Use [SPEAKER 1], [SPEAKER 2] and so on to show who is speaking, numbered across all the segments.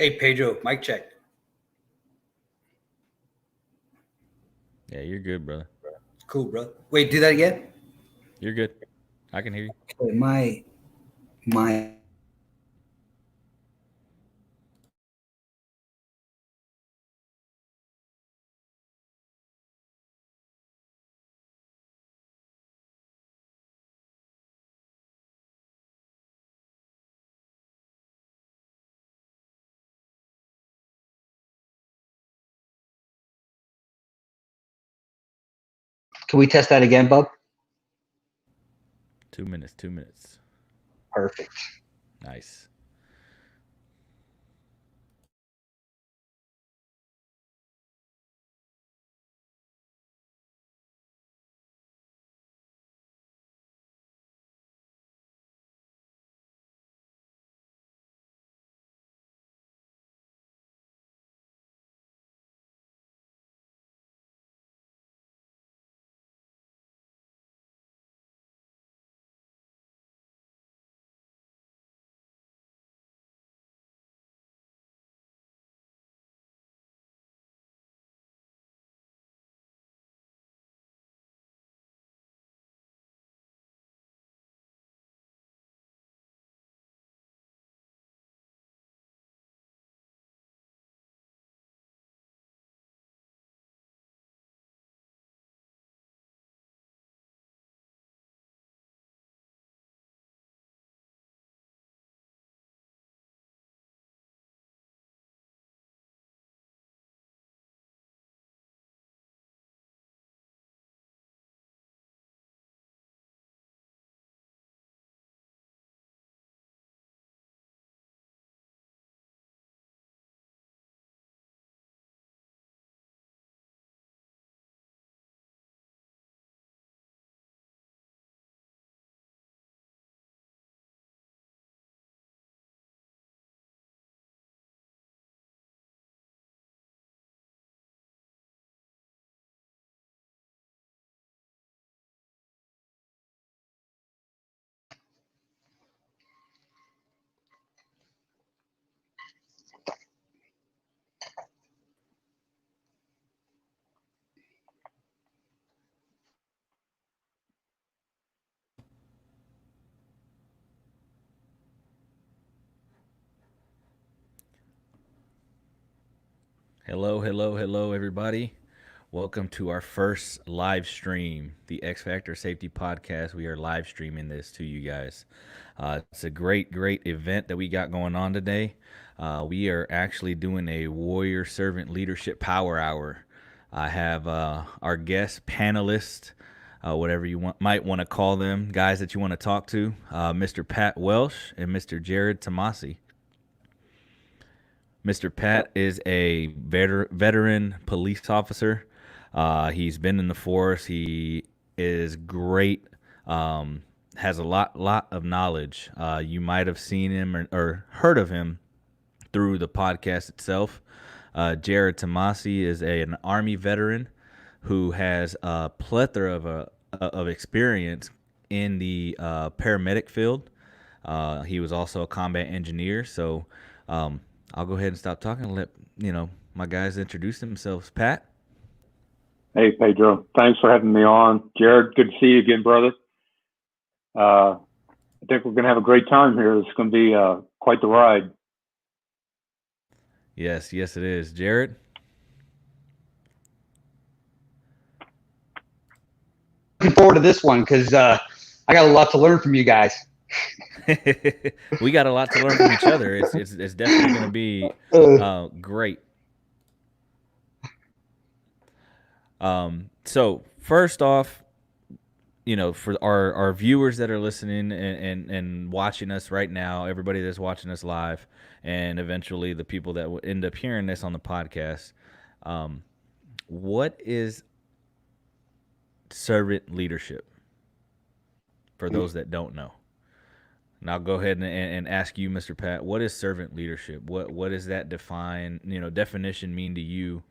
[SPEAKER 1] Hey, Pedro, mic check.
[SPEAKER 2] Yeah, you're good, brother.
[SPEAKER 1] Cool, bro. Wait, do that again?
[SPEAKER 2] You're good. I can hear you.
[SPEAKER 1] Okay, my Can we test that again, Bub?
[SPEAKER 2] 2 minutes, 2 minutes.
[SPEAKER 1] Perfect.
[SPEAKER 2] Nice. Hello, hello, hello, everybody. Welcome to our first live stream, the X Factor Safety Podcast. We are live streaming this to you guys. It's a great, great event that we got going on today. We are actually doing a Warrior Servant Leadership Power Hour. I have our guest panelists, whatever you might want to call them, guys that you want to talk to, Mr. Pat Welsh and Mr. Jarrod Tomassi. Mr. Pat is a veteran police officer. He's been in the force. He is great. Has a lot of knowledge. You might have seen him or heard of him through the podcast itself. Jarrod Tomassi is an Army veteran who has a plethora of experience in the paramedic field. He was also a combat engineer. So I'll go ahead and stop talking and let my guys introduce themselves. Pat.
[SPEAKER 3] Hey, Pedro. Thanks for having me on. Jarrod, good to see you again, brother. I think we're going to have a great time here. It's going to be quite the ride.
[SPEAKER 2] Yes, it is. Jarrod?
[SPEAKER 1] Looking forward to this one because I got a lot to learn from you guys.
[SPEAKER 2] We got a lot to learn from each other. It's definitely going to be great. So first off, for our viewers that are listening and watching us right now, everybody that's watching us live, and eventually the people that will end up hearing this on the podcast, what is servant leadership for those that don't know? And I'll go ahead and ask you, Mr. Pat, what is servant leadership? What does that definition mean to you?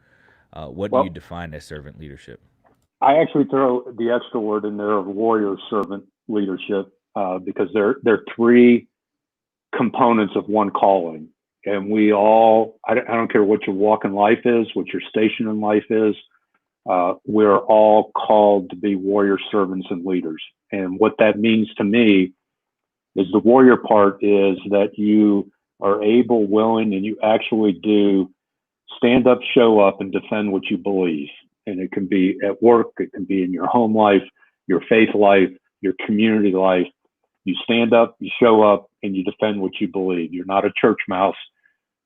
[SPEAKER 2] What do you define as servant leadership?
[SPEAKER 3] I actually throw the extra word in there of warrior servant leadership because they're three components of one calling. And we all, I don't care what your walk in life is, what your station in life is, we're all called to be warrior servants and leaders. And what that means to me is the warrior part is that you are able, willing, and you actually do stand up, show up, and defend what you believe. And it can be at work, it can be in your home life, your faith life, your community life. You stand up, you show up, and you defend what you believe. You're not a church mouse.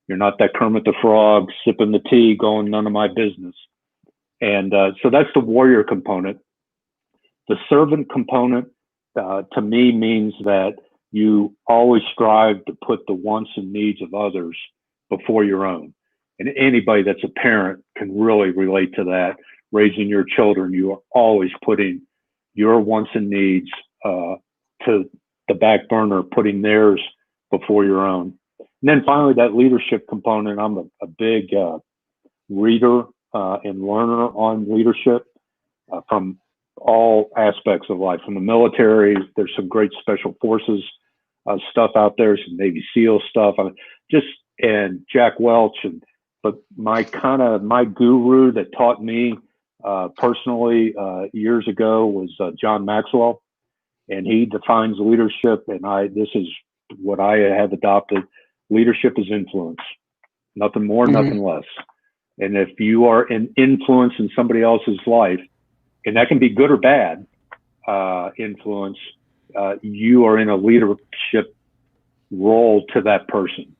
[SPEAKER 3] You're not that Kermit the Frog sipping the tea going, none of my business. And so that's the warrior component. The servant component to me means that you always strive to put the wants and needs of others before your own. And anybody that's a parent can really relate to that. Raising your children, you are always putting your wants and needs to the back burner, putting theirs before your own. And then finally, that leadership component. I'm a big reader and learner on leadership from all aspects of life. From the military, there's some great special forces stuff out there, some Navy SEAL stuff, and Jack Welch. But my guru that taught me personally years ago was John Maxwell. And he defines leadership, and this is what I have adopted. Leadership is influence, nothing more, nothing less. And if you are an influence in somebody else's life, and that can be good or bad influence, you are in a leadership role to that person.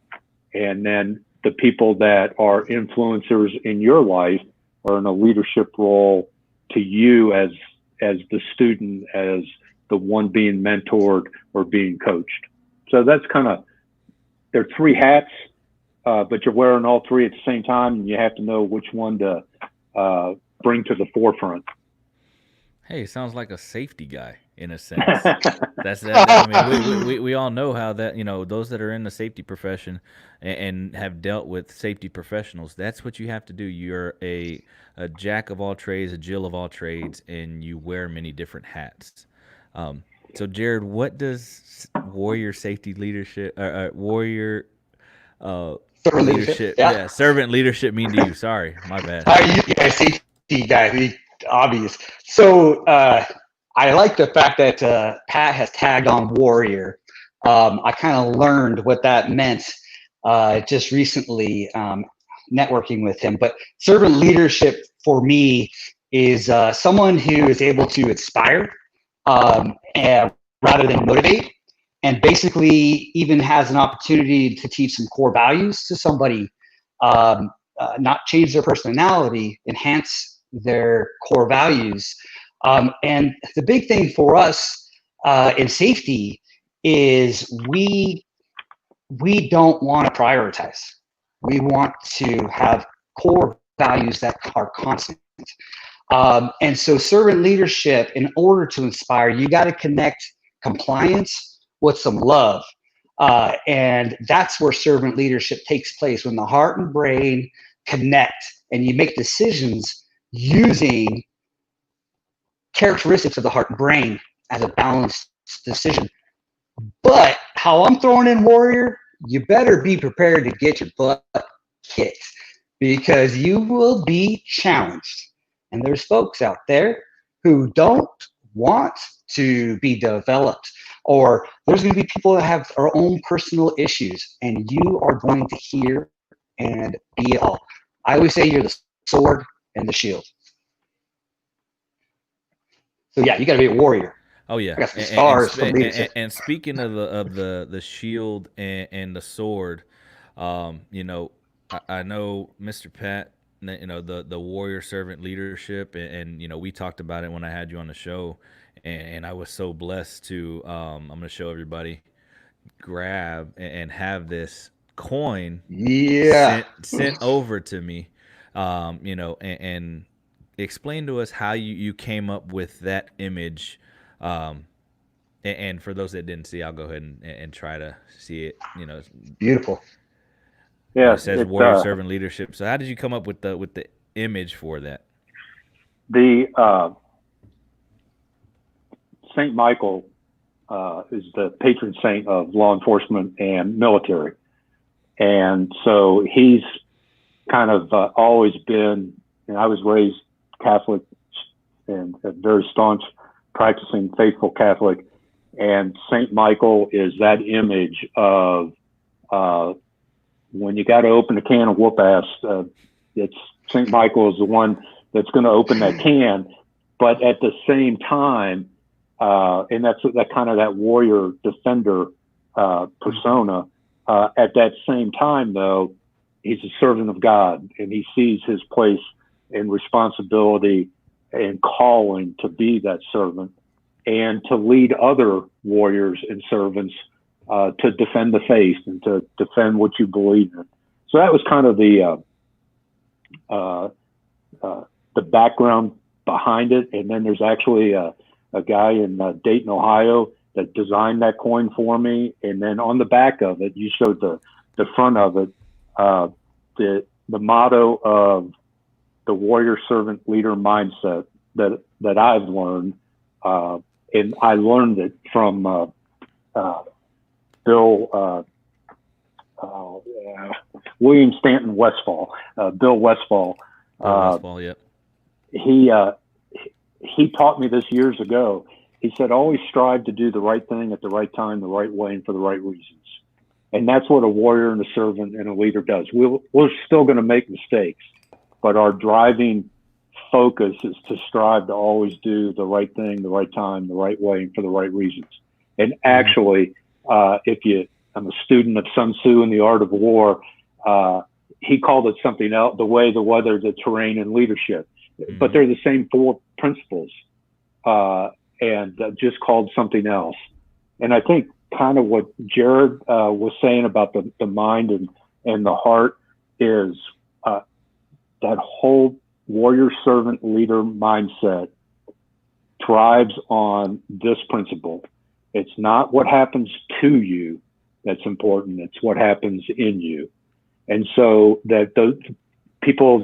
[SPEAKER 3] And then the people that are influencers in your life are in a leadership role to you as the student, as the one being mentored or being coached. So that's they're three hats, but you're wearing all three at the same time, and you have to know which one to bring to the forefront.
[SPEAKER 2] Hey, sounds like a safety guy in a sense. I mean, we all know how that, those that are in the safety profession and have dealt with safety professionals, that's what you have to do. You're a jack of all trades, a Jill of all trades, and you wear many different hats. So Jarrod, what does warrior safety leadership, warrior
[SPEAKER 1] Servant
[SPEAKER 2] leadership, servant leadership mean to you? Sorry, my bad.
[SPEAKER 1] Safety guy, obvious. So I like the fact that Pat has tagged on warrior. I kind of learned what that meant just recently, networking with him. But servant leadership for me is someone who is able to inspire rather than motivate, and basically even has an opportunity to teach some core values to somebody, not change their personality, enhance their core values. And the big thing for us in safety is we don't want to prioritize. We want to have core values that are constant. And so servant leadership, in order to inspire, you got to connect compliance with some love. And that's where servant leadership takes place, when the heart and brain connect and you make decisions using characteristics of the heart and brain as a balanced decision. But how I'm throwing in warrior, you better be prepared to get your butt kicked, because you will be challenged. And there's folks out there who don't want to be developed, or there's going to be people that have their own personal issues, and you are going to hear and be all. I always say you're the sword and the shield. So yeah, you got to be a warrior.
[SPEAKER 2] Oh yeah,
[SPEAKER 1] I got some stars from leadership.
[SPEAKER 2] And speaking of the shield and the sword, I know Mr. Pat, the warrior servant leadership, and we talked about it when I had you on the show, and I was so blessed to I'm going to show everybody, grab and have this coin sent over to me, and explain to us how you came up with that image. And for those that didn't see, I'll go ahead and try to see it.
[SPEAKER 1] Beautiful.
[SPEAKER 3] Yeah,
[SPEAKER 2] it says warrior servant leadership. So how did you come up with the image for that?
[SPEAKER 3] The Saint Michael is the patron saint of law enforcement and military. And so he's kind of always been, and I was raised Catholic and a very staunch, practicing, faithful Catholic. And St. Michael is that image of when you got to open a can of whoop ass, it's St. Michael is the one that's going to open that can. But at the same time, and that's that kind of that warrior defender persona. At that same time, though, he's a servant of God, and he sees his place and responsibility and calling to be that servant and to lead other warriors and servants to defend the faith and to defend what you believe in. So that was kind of the background behind it. And then there's actually a guy in Dayton, Ohio, that designed that coin for me. And then on the back of it, you showed the front of it, the motto of the warrior servant leader mindset that I've learned. And I learned it from William Stanton Westfall, Bill Westfall.
[SPEAKER 2] Westfall, yep.
[SPEAKER 3] He taught me this years ago. He said, always strive to do the right thing at the right time, the right way, and for the right reasons. And that's what a warrior and a servant and a leader does. We're still going to make mistakes, but our driving focus is to strive to always do the right thing, the right time, the right way, and for the right reasons. And actually, I'm a student of Sun Tzu in the Art of War. He called it something else: the way, the weather, the terrain, and leadership. But they're the same four principles, and just called something else. And I think kind of what Jarrod was saying about the mind and the heart is that whole warrior servant leader mindset thrives on this principle. It's not what happens to you that's important. It's what happens in you. And so that those people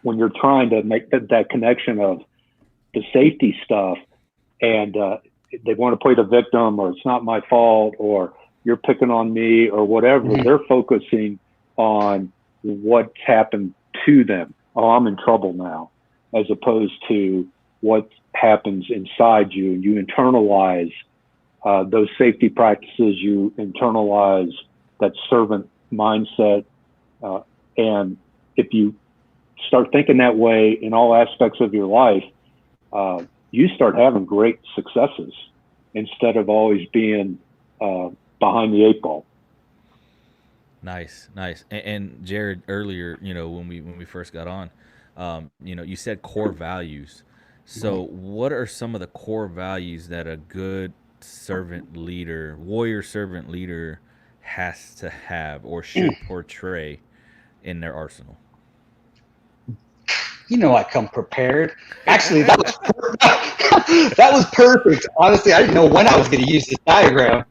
[SPEAKER 3] when you're trying to make that connection of the safety stuff and they want to play the victim, or it's not my fault, or you're picking on me, or whatever, they're focusing on what's happened to them. Oh, I'm in trouble now, as opposed to what happens inside you. And you internalize those safety practices, you internalize that servant mindset. And if you start thinking that way in all aspects of your life, you start having great successes instead of always being behind the eight ball.
[SPEAKER 2] Nice. And Jarrod, earlier, when we first got on, you said core values. So what are some of the core values that a good warrior servant leader has to have or should portray in their arsenal?
[SPEAKER 1] I come prepared. Actually, that was perfect. Honestly, I didn't know when I was going to use this diagram,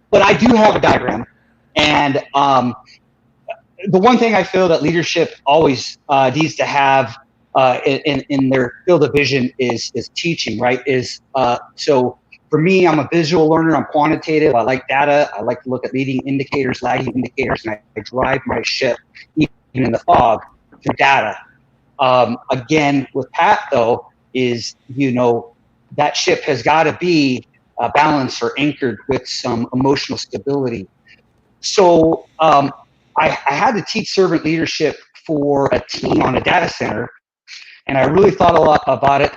[SPEAKER 1] but I do have a diagram. And the one thing I feel that leadership always needs to have in their field of vision is teaching, right? So for me, I'm a visual learner. I'm quantitative. I like data. I like to look at leading indicators, lagging indicators, and I drive my ship even in the fog through data. Again, with Pat, though, is, that ship has got to be balanced or anchored with some emotional stability. So I had to teach servant leadership for a team on a data center, and I really thought a lot about it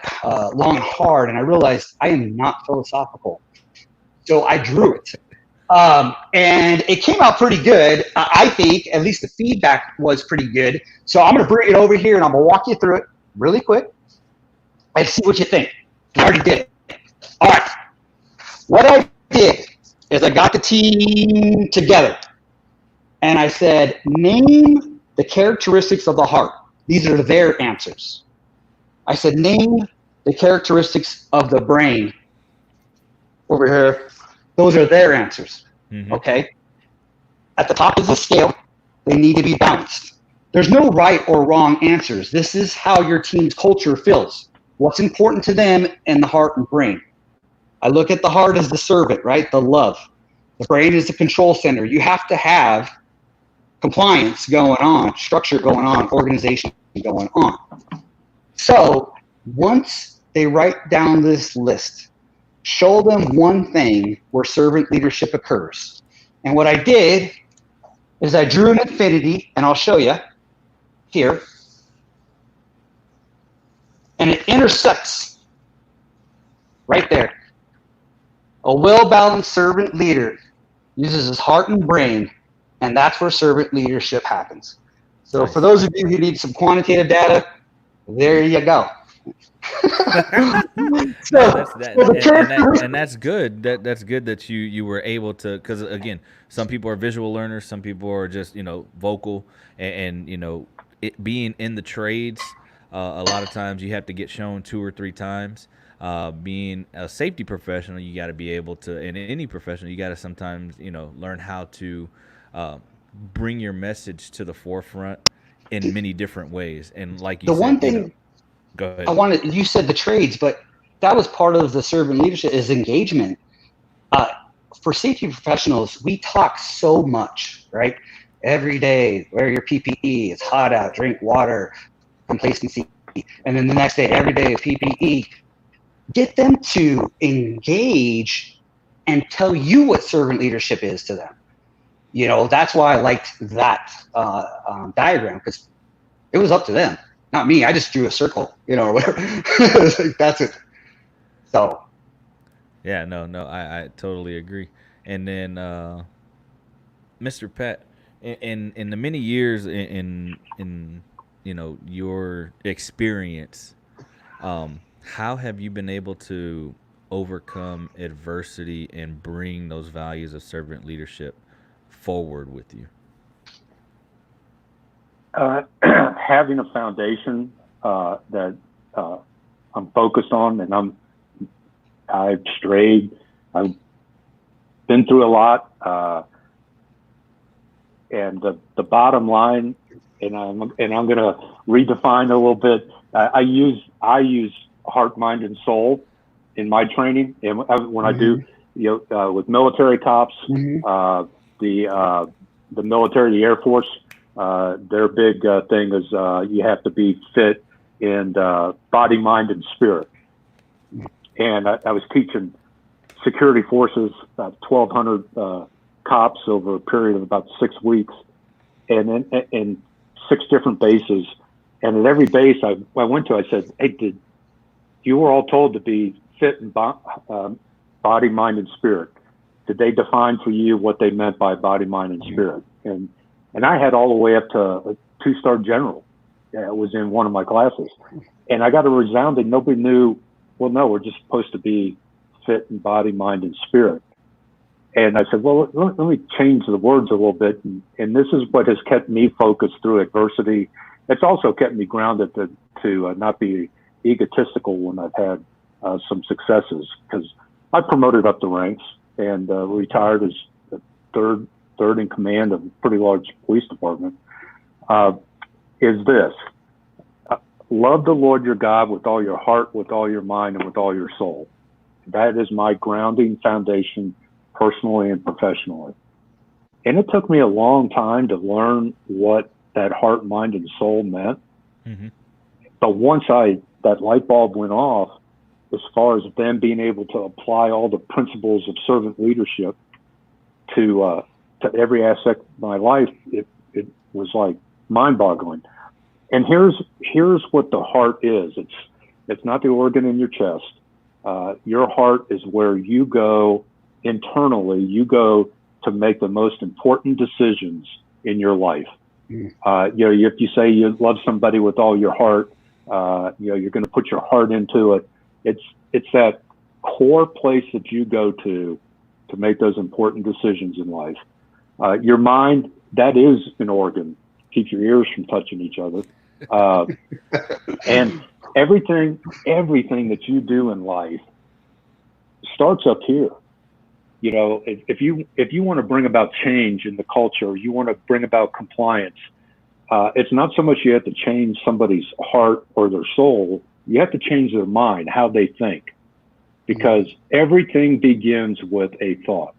[SPEAKER 1] long and hard, and I realized I am not philosophical. So I drew it. And it came out pretty good. I think at least the feedback was pretty good. So I'm going to bring it over here and I'm going to walk you through it really quick and see what you think. I already did it. All right. What I did is I got the team together and I said, name the characteristics of the heart. These are their answers. I said, name the characteristics of the brain. Over here. Those are their answers, okay? At the top of the scale, they need to be balanced. There's no right or wrong answers. This is how your team's culture feels. What's important to them in the heart and brain. I look at the heart as the servant, right? The love. The brain is the control center. You have to have compliance going on, structure going on, organization going on. So once they write down this list, show them one thing where servant leadership occurs. And what I did is I drew an infinity, and I'll show you here. And it intersects right there. A well-balanced servant leader uses his heart and brain, and that's where servant leadership happens. So for those of you who need some quantitative data, there you go.
[SPEAKER 2] That's good. That's good that you were able to, because again, some people are visual learners, some people are just vocal, and it being in the trades, a lot of times you have to get shown 2 or 3 times. Being a safety professional, you got to be able to, and in any professional, you got to sometimes learn how to bring your message to the forefront in many different ways. And like you
[SPEAKER 1] said, one thing.
[SPEAKER 2] Go ahead.
[SPEAKER 1] You said the trades, but that was part of the servant leadership is engagement. For safety professionals, we talk so much, right? Every day, wear your PPE, it's hot out, drink water, complacency. And then the next day, every day is PPE. Get them to engage and tell you what servant leadership is to them. That's why I liked that diagram, because it was up to them. Not me. I just drew a circle, or whatever. That's it. So.
[SPEAKER 2] Yeah, no, I totally agree. And then, Mr. Pat, in the many years in your experience, how have you been able to overcome adversity and bring those values of servant leadership forward with you?
[SPEAKER 3] Having a foundation that I'm focused on, and I've strayed. I've been through a lot, and the bottom line, and I'm going to redefine a little bit. I use heart, mind, and soul in my training, and when I do, with military cops, the military, the Air Force. Their big thing is you have to be fit in body, mind, and spirit. And I was teaching security forces, about 1,200 cops over a period of about 6 weeks, and in 6 different bases. And at every base I went to, I said, "Hey, you were all told to be fit in body, mind, and spirit. Did they define for you what they meant by body, mind, and spirit?" And I had all the way up to a 2-star general. It was in one of my classes. And I got a resounding, nobody knew, well, no, we're just supposed to be fit in body, mind, and spirit. And I said, well, let me change the words a little bit. And this is what has kept me focused through adversity. It's also kept me grounded to not be egotistical when I've had some successes, because I promoted up the ranks and retired as the third in command of a pretty large police department, is this. Love the Lord your God with all your heart, with all your mind, and with all your soul. That is my grounding foundation, personally and professionally. And it took me a long time to learn what that heart, mind, and soul meant. Mm-hmm. But once that light bulb went off, as far as them being able to apply all the principles of servant leadership to every aspect of my life, it was like mind-boggling. And here's what the heart is. It's not the organ in your chest. Your heart is where you go internally. You go to make the most important decisions in your life. If you say you love somebody with all your heart, you're going to put your heart into it. It's that core place that you go to make those important decisions in life. Your mind, that is an organ. Keep your ears from touching each other. And everything that you do in life starts up here. If you want to bring about change in the culture, you want to bring about compliance, it's not so much you have to change somebody's heart or their soul. You have to change their mind, how they think, because everything begins with a thought,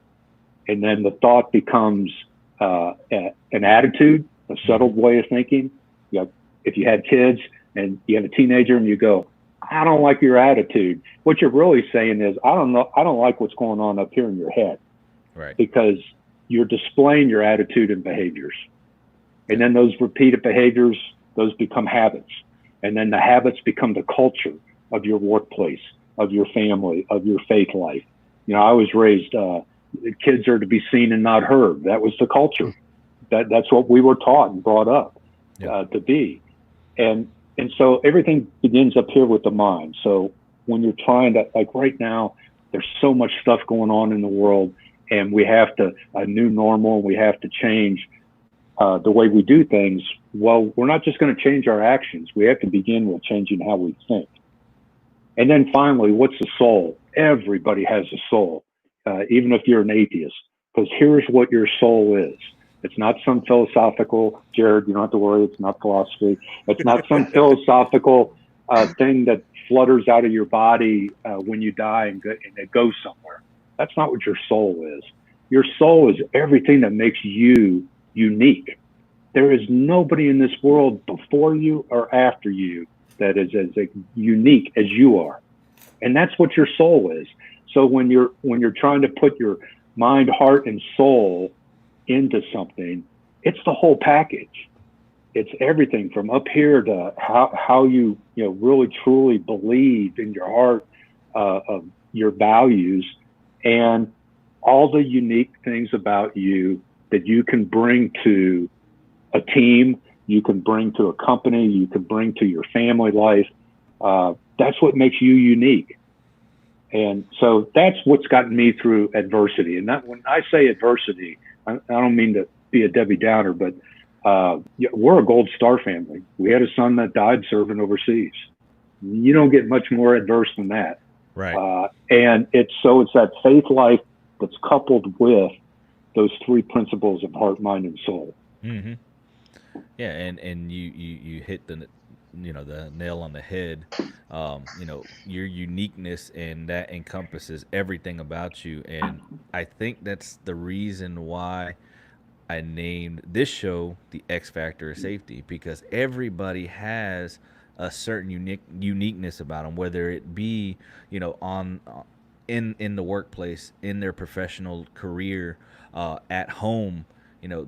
[SPEAKER 3] and then the thought becomes an attitude, a settled way of thinking. If you had kids and you have a teenager and you go, I don't like your attitude, what you're really saying is, I don't like what's going on up here in your head.
[SPEAKER 2] Right.
[SPEAKER 3] Because you're displaying your attitude and behaviors. And then those repeated behaviors, those become habits. And then the habits become the culture of your workplace, of your family, of your faith life. I was raised, kids are to be seen and not heard. That was the culture. That's what we were taught and brought up to be. And so everything begins up here with the mind. So when you're trying to, like right now, there's so much stuff going on in the world, and we have a new normal, we have to change the way we do things. Well, we're not just going to change our actions. We have to begin with changing how we think. And then finally, what's the soul? Everybody has a soul, even if you're an atheist, because here's what your soul is. It's not some philosophical, Jarrod, you don't have to worry, it's not philosophy. It's not some philosophical thing that flutters out of your body when you die and it goes somewhere. That's not what your soul is. Your soul is everything that makes you unique. There is nobody in this world before you or after you that is as unique as you are. And that's what your soul is. So when you're trying to put your mind, heart, and soul into something, it's the whole package. It's everything from up here to how you really truly believe in your heart of your values and all the unique things about you that you can bring to a team, you can bring to a company, you can bring to your family life. That's what makes you unique. And so that's what's gotten me through adversity. And when I say adversity, I don't mean to be a Debbie Downer, but we're a Gold Star family. We had a son that died serving overseas. You don't get much more adverse than that.
[SPEAKER 2] Right.
[SPEAKER 3] And it's that faith life that's coupled with those three principles of heart, mind, and soul.
[SPEAKER 2] Mm-hmm. Yeah, and you hit the nail on the head. Your uniqueness, and that encompasses everything about you. And I think that's the reason why I named this show The X Factor of Safety, because everybody has a certain uniqueness about them, whether it be in the workplace, in their professional career, at home.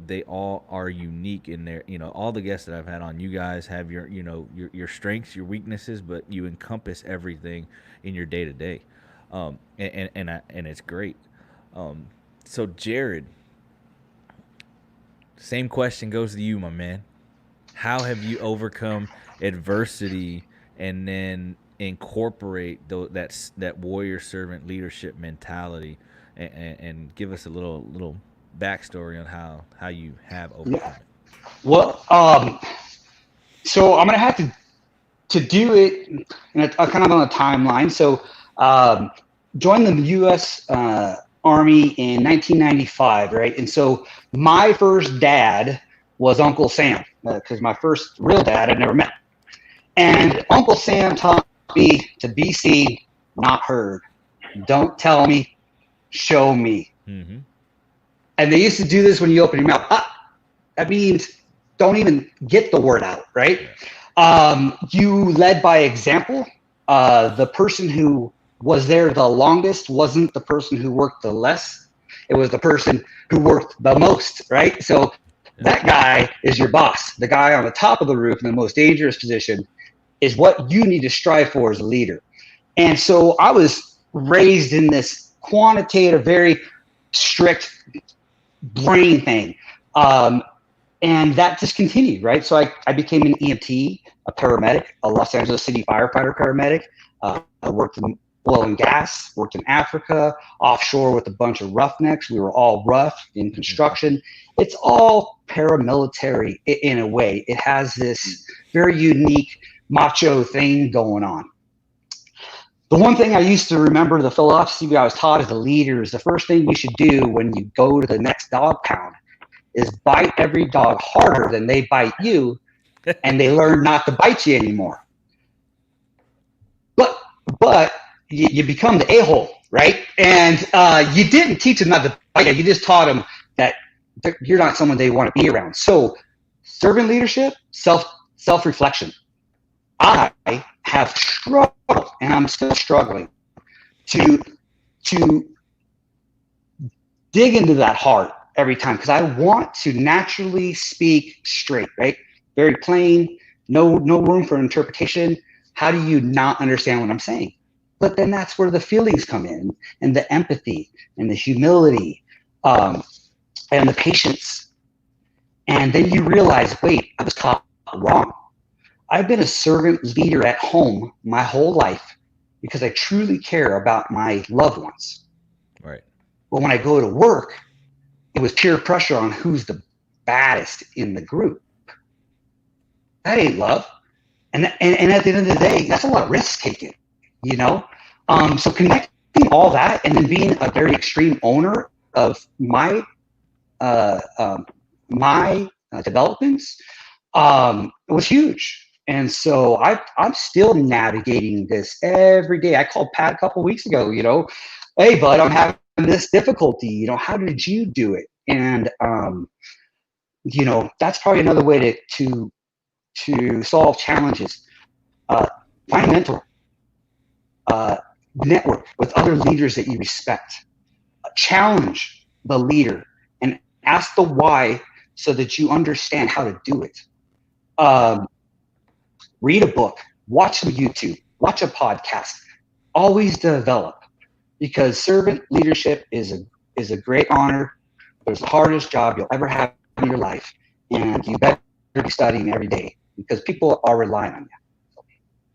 [SPEAKER 2] They all are unique in their, all the guests that I've had on, you guys have your strengths, your weaknesses, but you encompass everything in your day to day. And it's great. So Jarrod, same question goes to you, my man. How have you overcome adversity and then incorporate that warrior servant leadership mentality, and give us a little backstory on how you have overcome it?
[SPEAKER 1] Well, so I'm gonna have to do it in kind of on a timeline. So, joined the U.S. Army in 1995, right? And so my first dad was Uncle Sam, because my first real dad I'd never met. And Uncle Sam taught me to be seen, not heard. Don't tell me, show me.
[SPEAKER 2] Mm-hmm.
[SPEAKER 1] And they used to do this when you open your mouth. That means don't even get the word out, right? You led by example. The person who was there the longest wasn't the person who worked the less. It was the person who worked the most, right? So that guy is your boss. The guy on the top of the roof in the most dangerous position is what you need to strive for as a leader. And so I was raised in this quantitative, very strict brain thing. And that just continued, right? So I became an EMT, a paramedic, a Los Angeles City firefighter paramedic. I worked in oil and gas, worked in Africa, offshore with a bunch of roughnecks. We were all rough in construction. It's all paramilitary in a way. It has this very unique macho thing going on. The one thing I used to remember, the philosophy I was taught as a leader, is the first thing you should do when you go to the next dog pound is bite every dog harder than they bite you, and they learn not to bite you anymore. But you become the a-hole, right? And you didn't teach them not to bite you. You just taught them that you're not someone they want to be around. So servant leadership, self-reflection. I have struggled, and I'm still struggling to dig into that heart every time, because I want to naturally speak straight, right? Very plain, no room for interpretation. How do you not understand what I'm saying? But then that's where the feelings come in, and the empathy, and the humility, and the patience. And then you realize, wait, I was taught wrong. I've been a servant leader at home my whole life because I truly care about my loved ones.
[SPEAKER 2] Right.
[SPEAKER 1] But when I go to work, it was peer pressure on who's the baddest in the group. That ain't love. And at the end of the day, that's a lot of risk taken, you know? So connecting all that and then being a very extreme owner of my developments was huge. And so I'm still navigating this every day. I called Pat a couple of weeks ago, you know, hey, bud, I'm having this difficulty. You know, how did you do it? And, you know, that's probably another way to solve challenges. Find a mentor. Network with other leaders that you respect. Challenge the leader and ask the why so that you understand how to do it. Read a book, watch some YouTube, watch a podcast. Always develop, because servant leadership is a great honor. It's the hardest job you'll ever have in your life, and you better be studying every day because people are relying on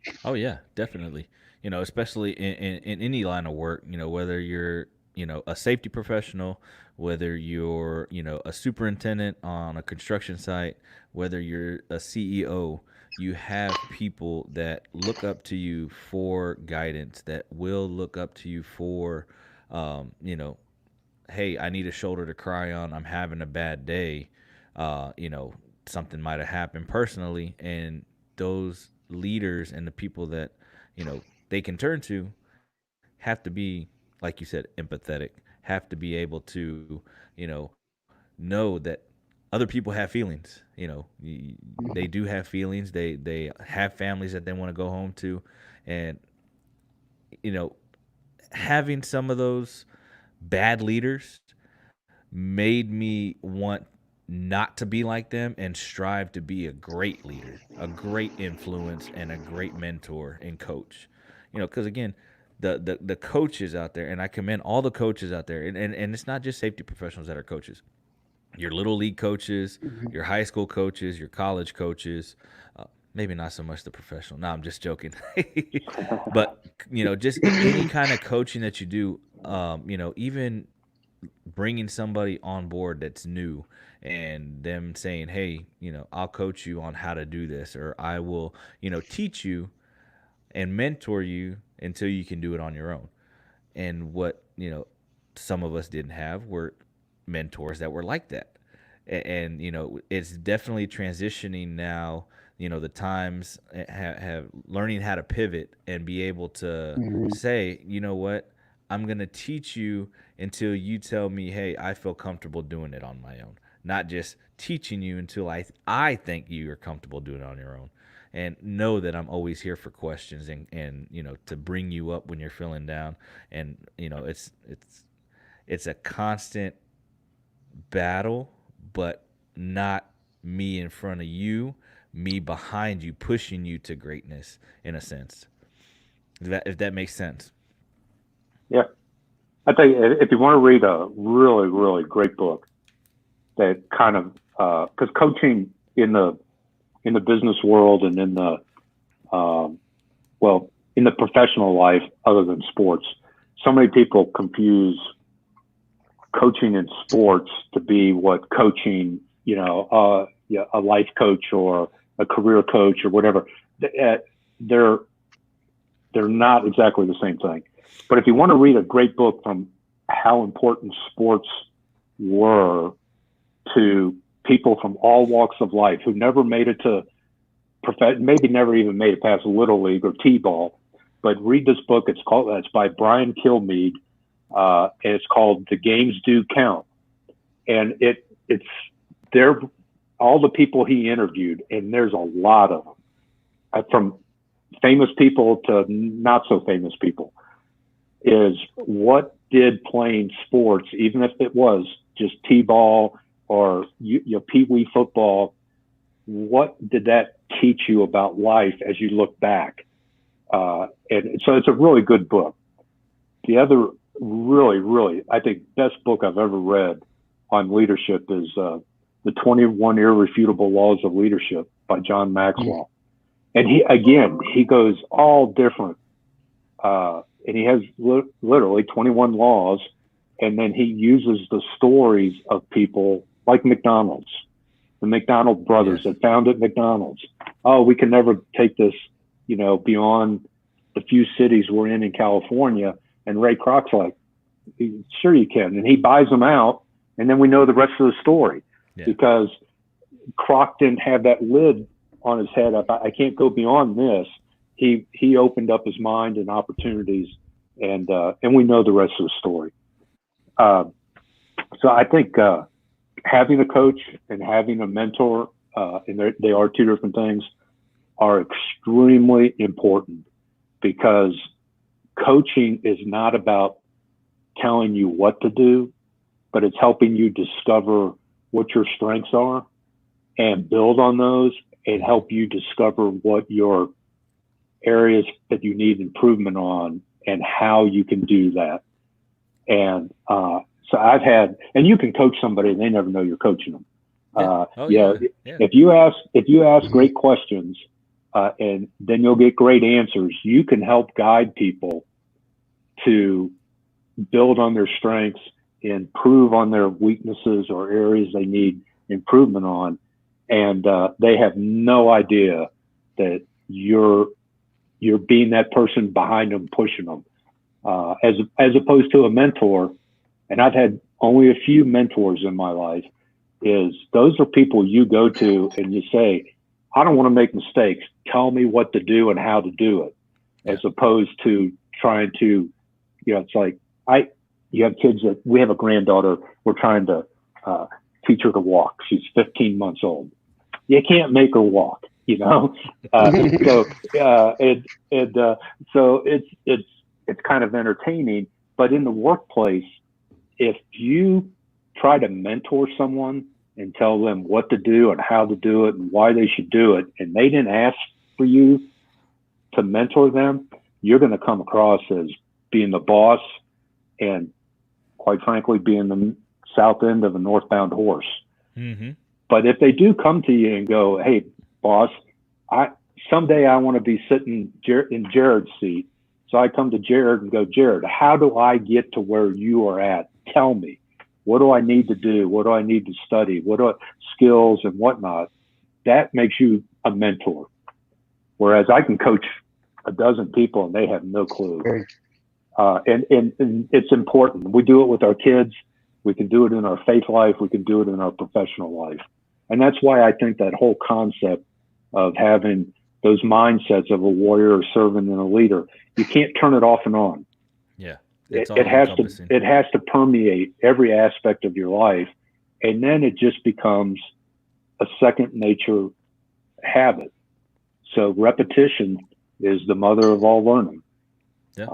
[SPEAKER 1] you.
[SPEAKER 2] Oh yeah, definitely. You know, especially in any line of work, you know, whether you're, you know, a safety professional, whether you're, you know, a superintendent on a construction site, whether you're a CEO, you have people that look up to you for guidance, that will look up to you for, you know, hey, I need a shoulder to cry on. I'm having a bad day. You know, something might have happened personally, and those leaders and the people that, you know, they can turn to have to be, like you said, empathetic, have to be able to, you know that other people have feelings. You know, they do have feelings. They have families that they want to go home to, and you know, having some of those bad leaders made me want not to be like them and strive to be a great leader, a great influence, and a great mentor and coach. You know, because again, the coaches out there, and I commend all the coaches out there, and it's not just safety professionals that are coaches. Your little league coaches, your high school coaches, your college coaches, maybe not so much the professional. No, I'm just joking. But you know, just any kind of coaching that you do, you know, even bringing somebody on board that's new and them saying, hey, you know, I'll coach you on how to do this, or I will, you know, teach you and mentor you until you can do it on your own. And what, you know, some of us didn't have were mentors that were like that. And you know, it's definitely transitioning now. You know, the times have learning how to pivot and be able to say, you know what, I'm going to teach you until you tell me, hey, I feel comfortable doing it on my own. Not just teaching you until I think you are comfortable doing it on your own. And know that I'm always here for questions and you know, to bring you up when you're feeling down. And you know, it's a constant battle, but not me in front of you, me behind you, pushing you to greatness in a sense. If that makes sense.
[SPEAKER 3] Yeah. I think if you want to read a really, really great book that kind of, because coaching in the business world and in the, in the professional life other than sports, so many people confuse coaching in sports to be what coaching, you know, a life coach or a career coach or whatever. They're not exactly the same thing. But if you want to read a great book from how important sports were to people from all walks of life who never made it to maybe never even made it past Little League or T-ball, but read this book. It's by Brian Kilmeade, and it's called The Games Do Count. And it's there. All the people he interviewed, and there's a lot of them, from famous people to not so famous people, is what did playing sports, even if it was just t-ball or pee-wee football, what did that teach you about life as you look back? And so it's a really good book. The other really, I think, best book I've ever read on leadership is The 21 Irrefutable Laws of Leadership by John Maxwell. And he goes all different. And he has literally 21 laws. And then he uses the stories of people like McDonald's, the McDonald brothers that founded McDonald's. Oh, we can never take this, beyond the few cities we're in California. And Ray Kroc's like, sure you can. And he buys them out. And then we know the rest of the story because Kroc didn't have that lid on his head. I can't go beyond this. He opened up his mind and opportunities, and we know the rest of the story. So I think having a coach and having a mentor, and they are two different things, are extremely important, because coaching is not about telling you what to do, but it's helping you discover what your strengths are and build on those, and help you discover what your areas that you need improvement on and how you can do that. And so and you can coach somebody and they never know you're coaching them. If you ask great questions, and then you'll get great answers, you can help guide people to build on their strengths, improve on their weaknesses or areas they need improvement on. And they have no idea that you're being that person behind them, pushing them, as opposed to a mentor. And I've had only a few mentors in my life. Is those are people you go to and you say, I don't want to make mistakes. Tell me what to do and how to do it, as opposed to trying to, it's like you have kids that we have a granddaughter. We're trying to teach her to walk. She's 15 months old. You can't make her walk, So it's kind of entertaining. But in the workplace, if you try to mentor someone and tell them what to do and how to do it and why they should do it, and they didn't ask for you to mentor them, you're going to come across as being the boss and, quite frankly, being the south end of a northbound horse. Mm-hmm. But if they do come to you and go, hey, boss, someday I want to be sitting in Jarrod's seat. So I come to Jarrod and go, Jarrod, how do I get to where you are at? Tell me. What do I need to do? What do I need to study? Skills and whatnot? That makes you a mentor. Whereas I can coach a dozen people and they have no clue. And it's important. We do it with our kids. We can do it in our faith life. We can do it in our professional life. And that's why I think that whole concept of having those mindsets of a warrior, a servant, and a leader, you can't turn it off and on.
[SPEAKER 2] Yeah.
[SPEAKER 3] It has to permeate every aspect of your life. And then it just becomes a second nature habit. So repetition is the mother of all learning. Yeah.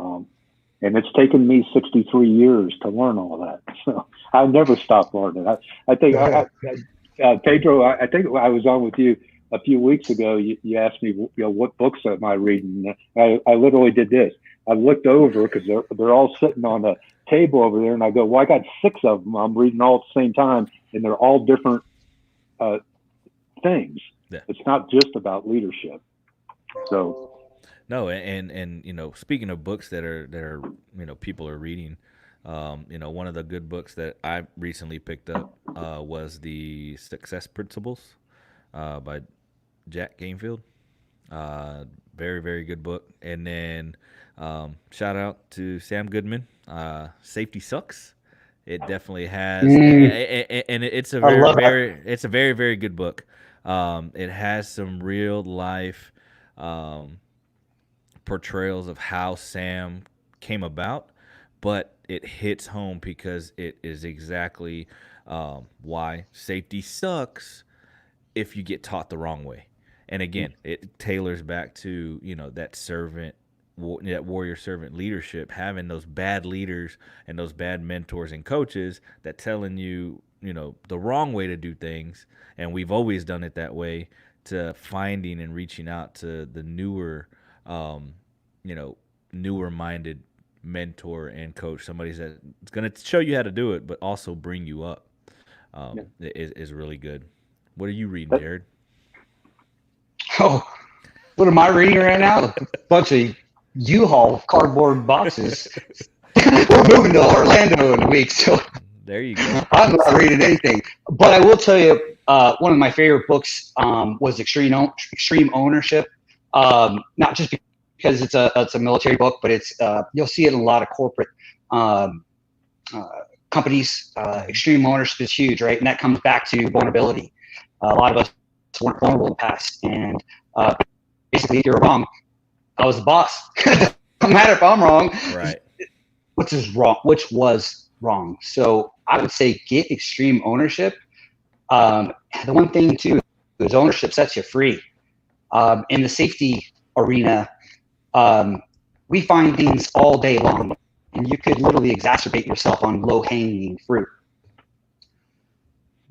[SPEAKER 3] And it's taken me 63 years to learn all of that. So I never stopped learning. I think, Pedro, I think I was on with you a few weeks ago. You asked me, what books am I reading? I literally did this. I looked over because they're all sitting on the table over there, and I go, well, I got 6 of them. I'm reading all at the same time, and they're all different things. Yeah. It's not just about leadership. So.
[SPEAKER 2] No, and speaking of books that are people are reading, one of the good books that I recently picked up was the Success Principles by Jack Canfield. Very, very good book. And then shout out to Sam Goodman. Safety Sucks. It definitely has, and it's a very, very good book. It has some real life portrayals of how Sam came about, but it hits home because it is exactly Why? Safety sucks if you get taught the wrong way. And again, it tailors back to, that warrior servant leadership, having those bad leaders and those bad mentors and coaches that telling you, the wrong way to do things. And we've always done it that way, to finding and reaching out to the newer, newer minded mentor and coach, somebody that's going to show you how to do it, but also bring you up, is really good. What are you reading, Jarrod?
[SPEAKER 1] Oh, what am I reading right now? A bunch of U-Haul cardboard boxes. We're moving to Orlando in a week, so
[SPEAKER 2] there you go.
[SPEAKER 1] I'm not reading anything. But I will tell you, one of my favorite books was Extreme Ownership. Not just because it's a military book, but it's you'll see it in a lot of corporate companies. Extreme ownership is huge, right? And that comes back to vulnerability. A lot of us weren't vulnerable in the past, and basically, if you're wrong, I was the boss. No matter if I'm wrong,
[SPEAKER 2] right?
[SPEAKER 1] Which was wrong. So I would say get extreme ownership. The one thing too is ownership sets you free. In the safety arena, we find things all day long, and you could literally exacerbate yourself on low-hanging fruit.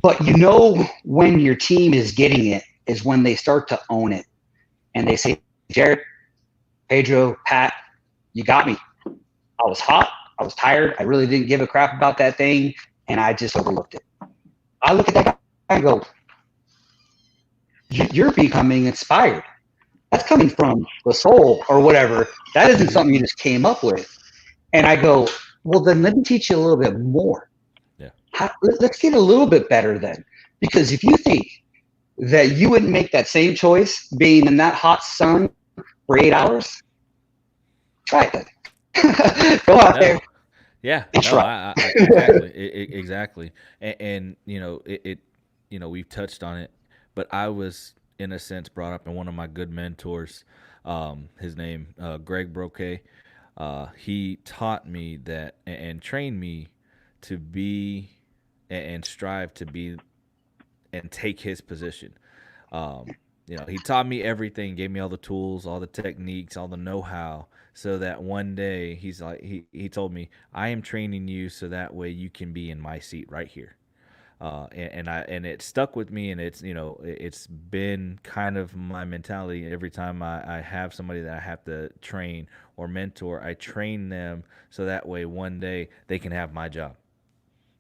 [SPEAKER 1] But when your team is getting it is when they start to own it. And they say, Jarrod, Pedro, Pat, you got me. I was hot. I was tired. I really didn't give a crap about that thing, and I just overlooked it. I look at that guy and go, you're becoming inspired. That's coming from the soul or whatever. That isn't something you just came up with. And I go, well, then let me teach you a little bit more. Let's get a little bit better then. Because if you think that you wouldn't make that same choice being in that hot sun for 8 hours, try it then. Go out there.
[SPEAKER 2] Yeah, exactly. And we've touched on it, but I was in a sense brought up in one of my good mentors, his name, Greg Broquet. He taught me that and trained me to be and strive to be and take his position. He taught me everything, gave me all the tools, all the techniques, all the know-how, so that one day he's like, he told me, I am training you so that way you can be in my seat right here. And it stuck with me, and it's been kind of my mentality. Every time I have somebody that I have to train or mentor, I train them so that way one day they can have my job.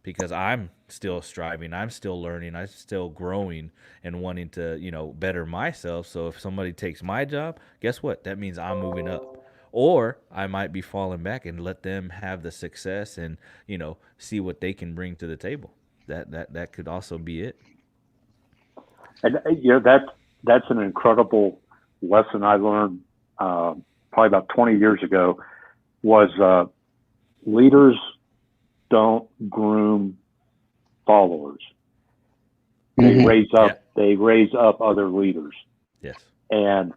[SPEAKER 2] Because I'm still striving, I'm still learning, I'm still growing and wanting to, better myself. So if somebody takes my job, guess what? That means I'm moving up. Or I might be falling back and let them have the success and, see what they can bring to the table. That could also be it.
[SPEAKER 3] And that's an incredible lesson I learned probably about 20 years ago. Was leaders don't groom followers. They raise up. Yeah. They raise up other leaders.
[SPEAKER 2] Yes.
[SPEAKER 3] And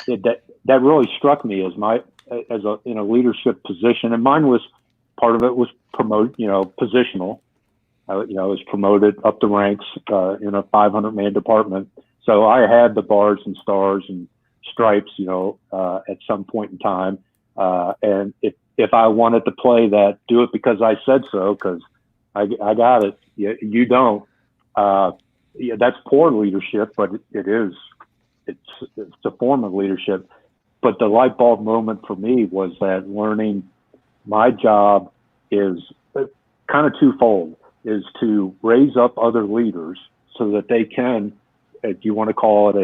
[SPEAKER 3] that really struck me as in a leadership position, and mine was part of it was positional. I was promoted up the ranks in a 500-man department, so I had the bars and stars and stripes, at some point in time. And if I wanted to play that, do it because I said so, because I got it. You don't. That's poor leadership, but it's a form of leadership. But the light bulb moment for me was that learning my job is kind of twofold, is to raise up other leaders so that they can, if you want to call it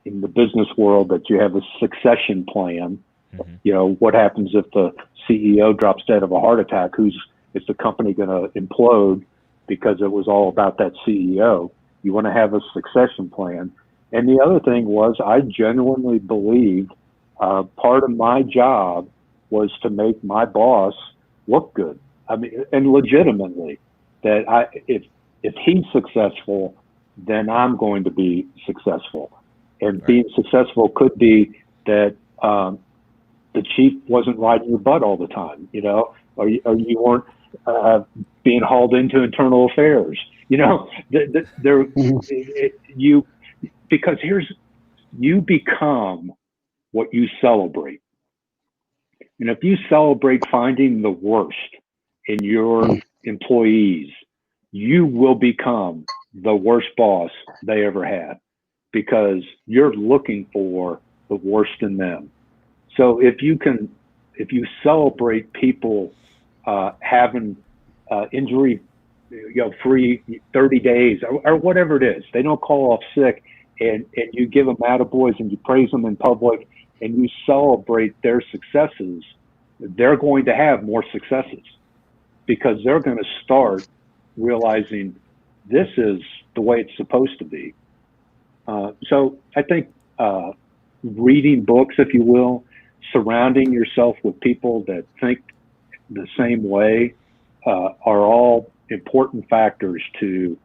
[SPEAKER 3] in the business world, that you have a succession plan. Mm-hmm. What happens if the CEO drops dead of a heart attack? Is the company going to implode because it was all about that CEO? You want to have a succession plan. And the other thing was, I genuinely believed part of my job was to make my boss look good. I mean, and legitimately, that if he's successful, then I'm going to be successful. And right. Being successful could be that the chief wasn't riding your butt all the time, or you weren't being hauled into internal affairs. You know, because you become what you celebrate. And if you celebrate finding the worst in your employees, you will become the worst boss they ever had, because you're looking for the worst in them. So if you celebrate people having injury, free 30 days or whatever it is, they don't call off sick, and you give them attaboys and you praise them in public and you celebrate their successes, they're going to have more successes, because they're going to start realizing this is the way it's supposed to be. So I think reading books, if you will, surrounding yourself with people that think the same way are all important factors to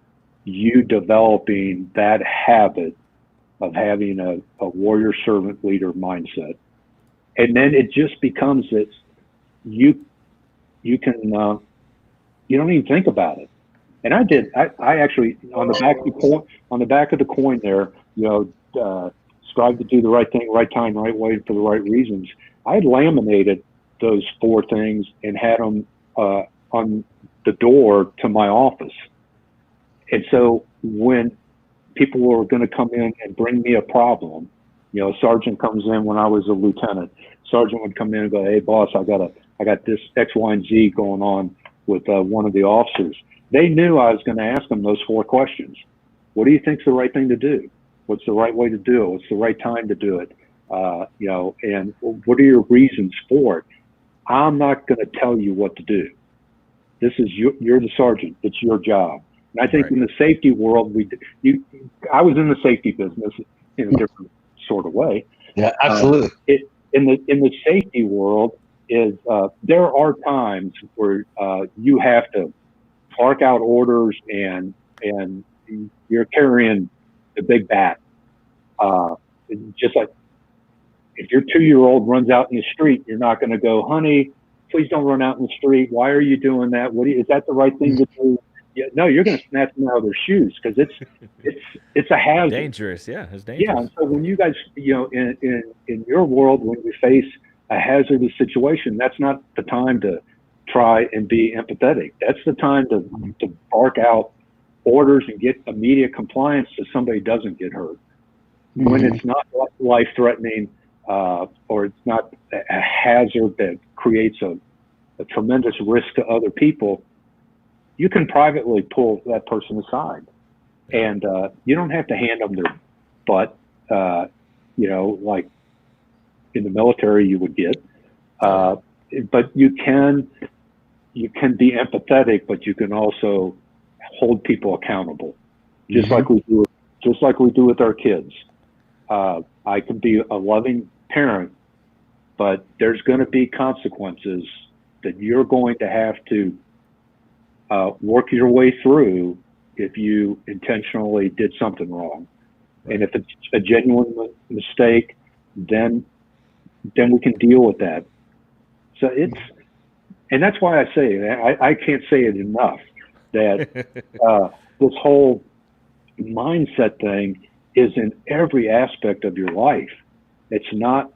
[SPEAKER 3] you developing that habit of having a warrior servant leader mindset. And then it just becomes that you can you don't even think about it. And I actually, on the back of the coin there, strive to do the right thing, right time, right way, for the right reasons. I laminated those 4 things and had them on the door to my office. And so when people were going to come in and bring me a problem, a sergeant comes in when I was a lieutenant. Sergeant would come in and go, "Hey, boss, I got this X, Y, and Z going on with one of the officers." They knew I was going to ask them those 4 questions. What do you think's the right thing to do? What's the right way to do it? What's the right time to do it? And what are your reasons for it? I'm not going to tell you what to do. This is you're the sergeant. It's your job. And I think
[SPEAKER 2] Right.
[SPEAKER 3] in the safety world, I was in the safety business in a different sort of way.
[SPEAKER 1] Yeah, absolutely.
[SPEAKER 3] In the safety world, there are times where you have to bark out orders and you're carrying the big bat. Just like if your 2-year-old runs out in the street, you're not going to go, "Honey, please don't run out in the street. Why are you doing that? Is that the right thing to do?" Yeah, no, you're going to snatch them out of their shoes, because it's a hazard.
[SPEAKER 2] Dangerous, yeah, it's dangerous.
[SPEAKER 3] Yeah, and so when you guys, in your world, when you face a hazardous situation, that's not the time to try and be empathetic. That's the time to bark out orders and get immediate compliance so somebody doesn't get hurt. Mm-hmm. When it's not life-threatening or it's not a hazard that creates a tremendous risk to other people, you can privately pull that person aside. And you don't have to hand them their butt, like in the military you would get. But you can be empathetic, but you can also hold people accountable, just like we do with our kids. I can be a loving parent, but there's going to be consequences that you're going to have to work your way through if you intentionally did something wrong. Right. And if it's a genuine mistake, then we can deal with that. So and that's why I say, I can't say it enough, that this whole mindset thing is in every aspect of your life. It's not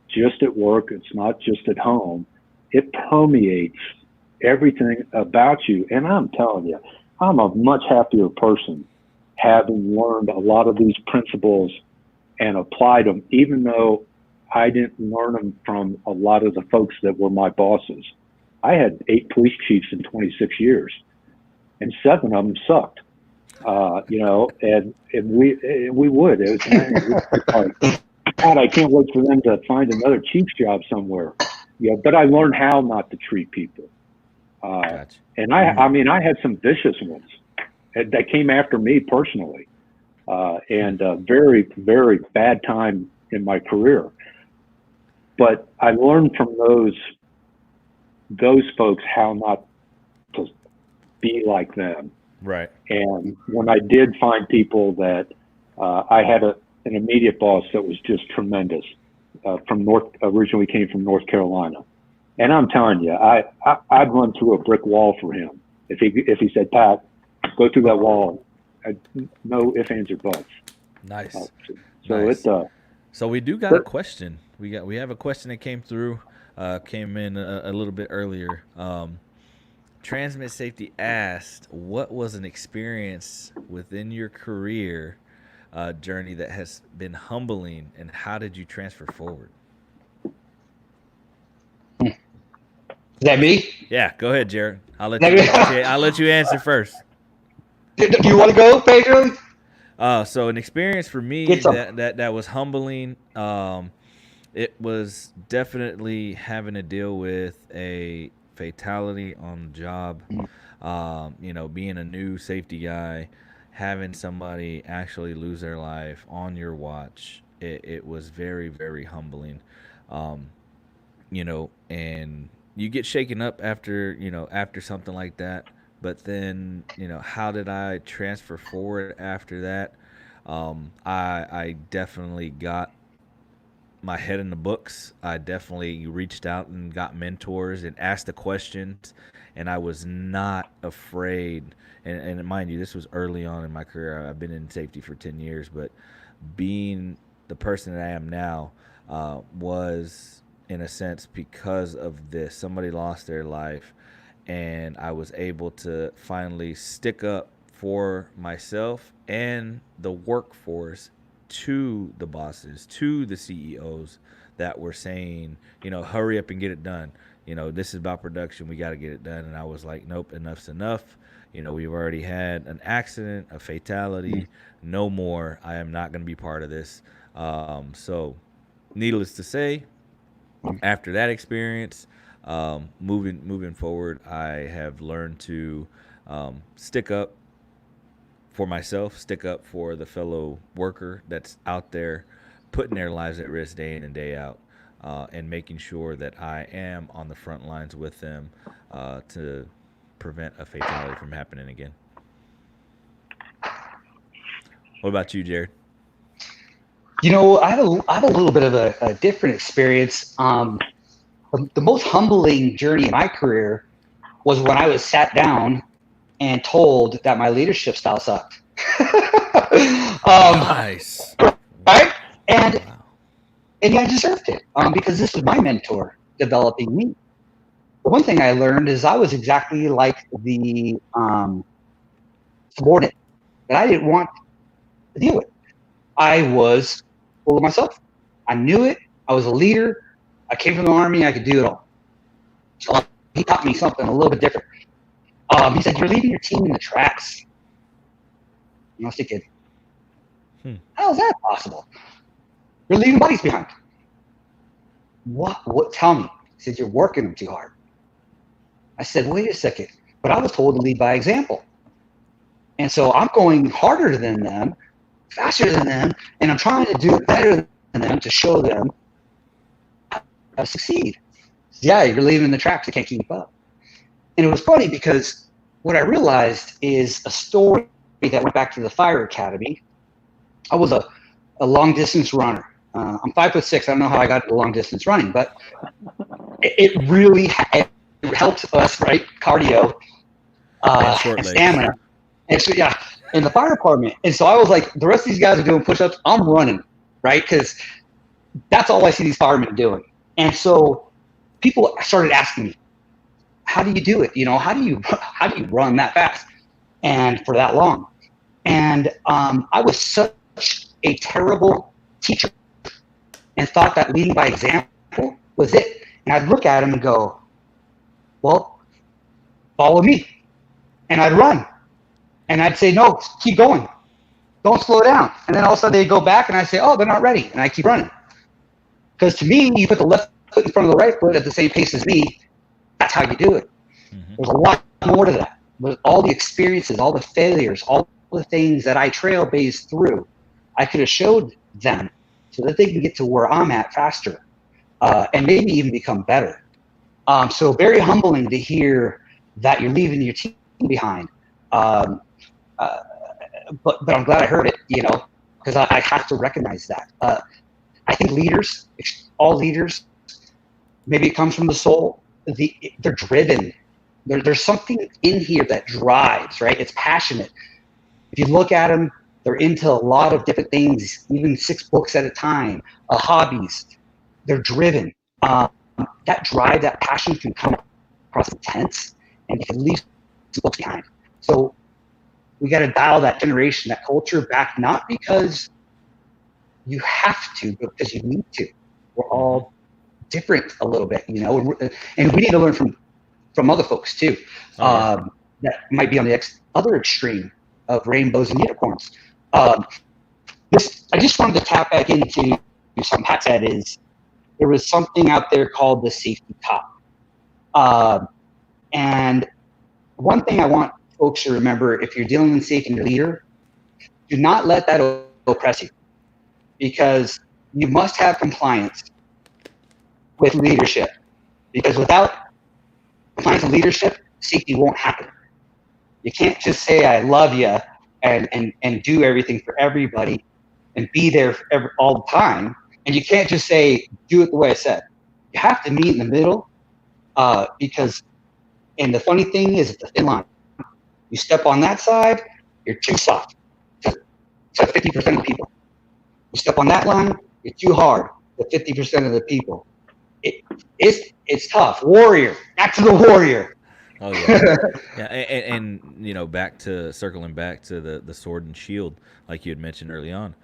[SPEAKER 3] just at work. It's not just at home. It permeates everything about you. And I'm telling you, I'm a much happier person having learned a lot of these principles and applied them, even though I didn't learn them from a lot of the folks that were my bosses. I had 8 police chiefs in 26 years, and 7 of them sucked. And we would. It was like, God, I can't wait for them to find another chief's job somewhere. But I learned how not to treat people. Gotcha. And I had some vicious ones that came after me personally, and a very, very bad time in my career. But I learned from those folks how not to be like them.
[SPEAKER 2] Right.
[SPEAKER 3] And when I did find people that I had an immediate boss that was just tremendous, originally came from North Carolina. And I'm telling you, I'd run through a brick wall for him if he said, Pat, go through that wall. No ifs, ands, or buts.
[SPEAKER 2] Nice.
[SPEAKER 3] Nice.
[SPEAKER 2] So we do got a question. We have a question that came through, came in a little bit earlier. Transmit Safety asked, what was an experience within your career journey that has been humbling, and how did you transfer forward?
[SPEAKER 1] Is that me?
[SPEAKER 2] Yeah, go ahead, Jarrod. I'll let you answer first.
[SPEAKER 1] Do you want to go, Pedro?
[SPEAKER 2] So an experience for me that was humbling. It was definitely having to deal with a fatality on the job. Being a new safety guy, having somebody actually lose their life on your watch. It was very, very humbling. And you get shaken up after something like that. But then, how did I transfer forward after that? I definitely got my head in the books. I definitely reached out and got mentors and asked the questions, and I was not afraid. And mind you, this was early on in my career. I've been in safety for 10 years, but being the person that I am now was, in a sense, because of this. Somebody lost their life, and I was able to finally stick up for myself and the workforce to the bosses, to the CEOs that were saying, hurry up and get it done. This is about production. We got to get it done. And I was like, nope, enough's enough. We've already had an accident, a fatality, no more. I am not going to be part of this. So needless to say, after that experience, moving forward, I have learned to stick up for myself, stick up for the fellow worker that's out there putting their lives at risk day in and day out, and making sure that I am on the front lines with them to prevent a fatality from happening again. What about you, Jarrod?
[SPEAKER 1] I have a little bit of a different experience. The most humbling journey in my career was when I was sat down and told that my leadership style sucked.
[SPEAKER 2] Nice.
[SPEAKER 1] Right? And I deserved it because this was my mentor developing me. The one thing I learned is I was exactly like the subordinate that I didn't want to deal with. I was full of myself. I knew it. I was a leader. I came from the Army. I could do it all. So he taught me something a little bit different. He said, "You're leaving your team in the tracks." And I was thinking, how is that possible? You're leaving bodies behind. What? Tell me. He said, "You're working them too hard." I said, "Wait a second." But I was told to lead by example. And so I'm going harder than them, faster than them, and I'm trying to do it better than them to show them how to succeed. Yeah, you're leaving the tracks. You can't keep up. And it was funny because what I realized is a story that went back to the fire academy. I was a long distance runner. I'm 5'6". I don't know how I got into long distance running, but it really it helped us, right? Cardio, and stamina. And so, yeah, in the fire department. And so I was like, the rest of these guys are doing push-ups. I'm running, right? Because that's all I see these firemen doing. And so people started asking me, how do you do it? How do you run that fast and for that long? And I was such a terrible teacher and thought that leading by example was it. And I'd look at him and go, well, follow me. And I'd run. And I'd say, no, keep going. Don't slow down. And then all of a sudden they'd go back and I'd say, oh, they're not ready. And I keep running. Because to me, you put the left foot in front of the right foot at the same pace as me. That's how you do it. Mm-hmm. There's a lot more to that. With all the experiences, all the failures, all the things that I trailblazed through, I could have showed them so that they can get to where I'm at faster and maybe even become better. So very humbling to hear that you're leaving your team behind. But I'm glad I heard it, because I have to recognize that. I think leaders, all leaders, maybe it comes from the soul, they're driven. There's something in here that drives, right? It's passionate. If you look at them, they're into a lot of different things, even 6 books at a time, hobbies. They're driven. That drive, that passion can come across intense, and you can leave some books behind. So we got to dial that generation, that culture back, not because you have to, but because you need to. We're all different a little bit, you know, and we need to learn from other folks too. That might be on the other extreme of rainbows and unicorns. I just wanted to tap back into something Pat said, is there was something out there called the safety cop. And one thing I want folks to remember, if you're dealing with safety and your leader, do not let that oppress you, because you must have compliance with leadership, because without compliance and leadership, safety won't happen. You can't just say, I love you, and do everything for everybody and be there all the time. And you can't just say, do it the way I said. You have to meet in the middle, because, and the funny thing is, it's a thin line. You step on that side, you're too soft to 50% of the people. You step on that line, you're too hard to 50% of the people. It's tough. Warrior, back to the warrior.
[SPEAKER 2] Oh yeah, yeah, and you know, circling back to the sword and shield, like you had mentioned early on,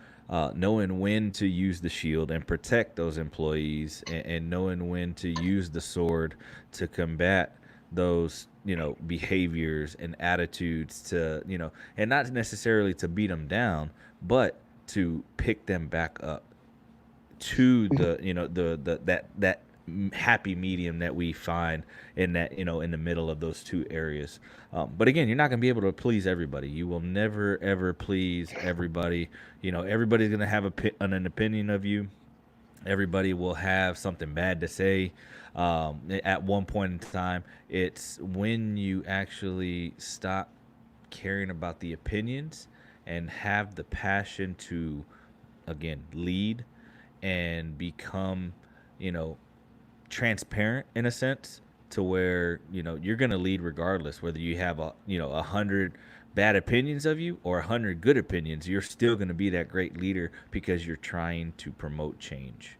[SPEAKER 2] knowing when to use the shield and protect those employees, and knowing when to use the sword to combat those, you know, behaviors and attitudes, to, you know, and not necessarily to beat them down, but to pick them back up to the, you know, that happy medium that we find in that, you know, in the middle of those two areas. But again, you're not going to be able to please everybody. You will never ever please everybody. You know, everybody's going to have an opinion of you. Everybody will have something bad to say at one point in time. It's when you actually stop caring about the opinions and have the passion to, again, lead and become, you know, transparent in a sense, to where, you know, you're going to lead regardless, whether you have 100 bad opinions of you or 100 good opinions. You're still going to be that great leader, because you're trying to promote change.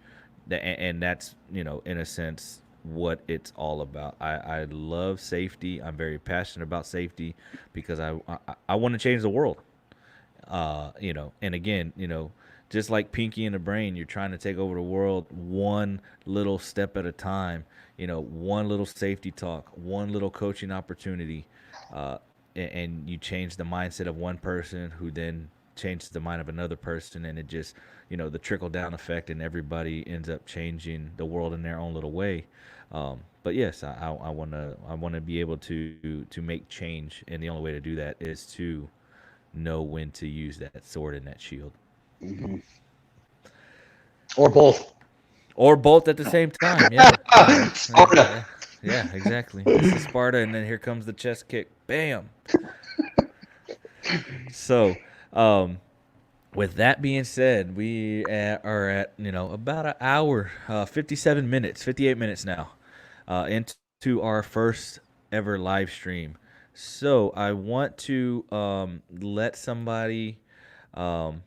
[SPEAKER 2] And that's, you know, in a sense, what it's all about. I love safety. I'm very passionate about safety, because I want to change the world. You know, and again, you know, just like Pinky and the Brain, you're trying to take over the world one little step at a time. You know, one little safety talk, one little coaching opportunity, and you change the mindset of one person, who then changes the mind of another person, and it just, you know, the trickle down effect, and everybody ends up changing the world in their own little way. But yes, I want to be able to make change, and the only way to do that is to know when to use that sword and that shield.
[SPEAKER 1] Mm-hmm. Or both.
[SPEAKER 2] Or both at the same time. Yeah.
[SPEAKER 1] Sparta.
[SPEAKER 2] Yeah, exactly. This is Sparta, and then here comes the chest kick. Bam. So, with that being said, we are at, you know, about an hour, 58 minutes now, into our first ever live stream. So I want to let somebody had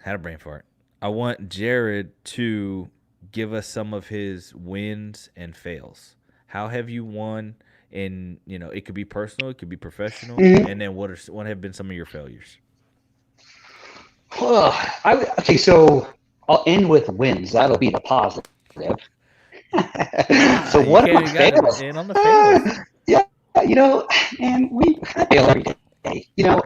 [SPEAKER 2] a brain fart. I want Jarrod to give us some of his wins and fails. How have you won? And, you know, it could be personal, it could be professional, and then what have been some of your failures?
[SPEAKER 1] Okay, so I'll end with wins. That'll be the positive. So what are my fails?
[SPEAKER 2] And on the fails.
[SPEAKER 1] Yeah, you know, and we fail every day. You know,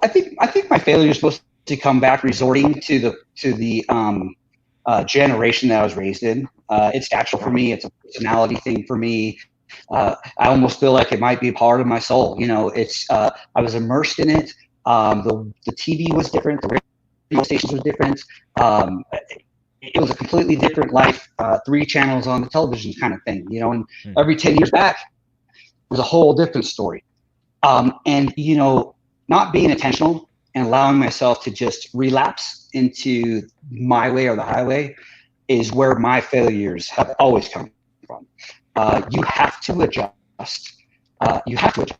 [SPEAKER 1] I think my failure is supposed to come back resorting to the generation that I was raised in. It's natural for me. It's a personality thing for me. I almost feel like it might be a part of my soul. You know, it's I was immersed in it. The TV was different. The radio stations was different. It was a completely different life. 3 channels on the television kind of thing. You know, and every 10 years back was a whole different story. And you know, not being intentional and allowing myself to just relapse into my way or the highway is where my failures have always come from. You have to adjust. You have to adjust.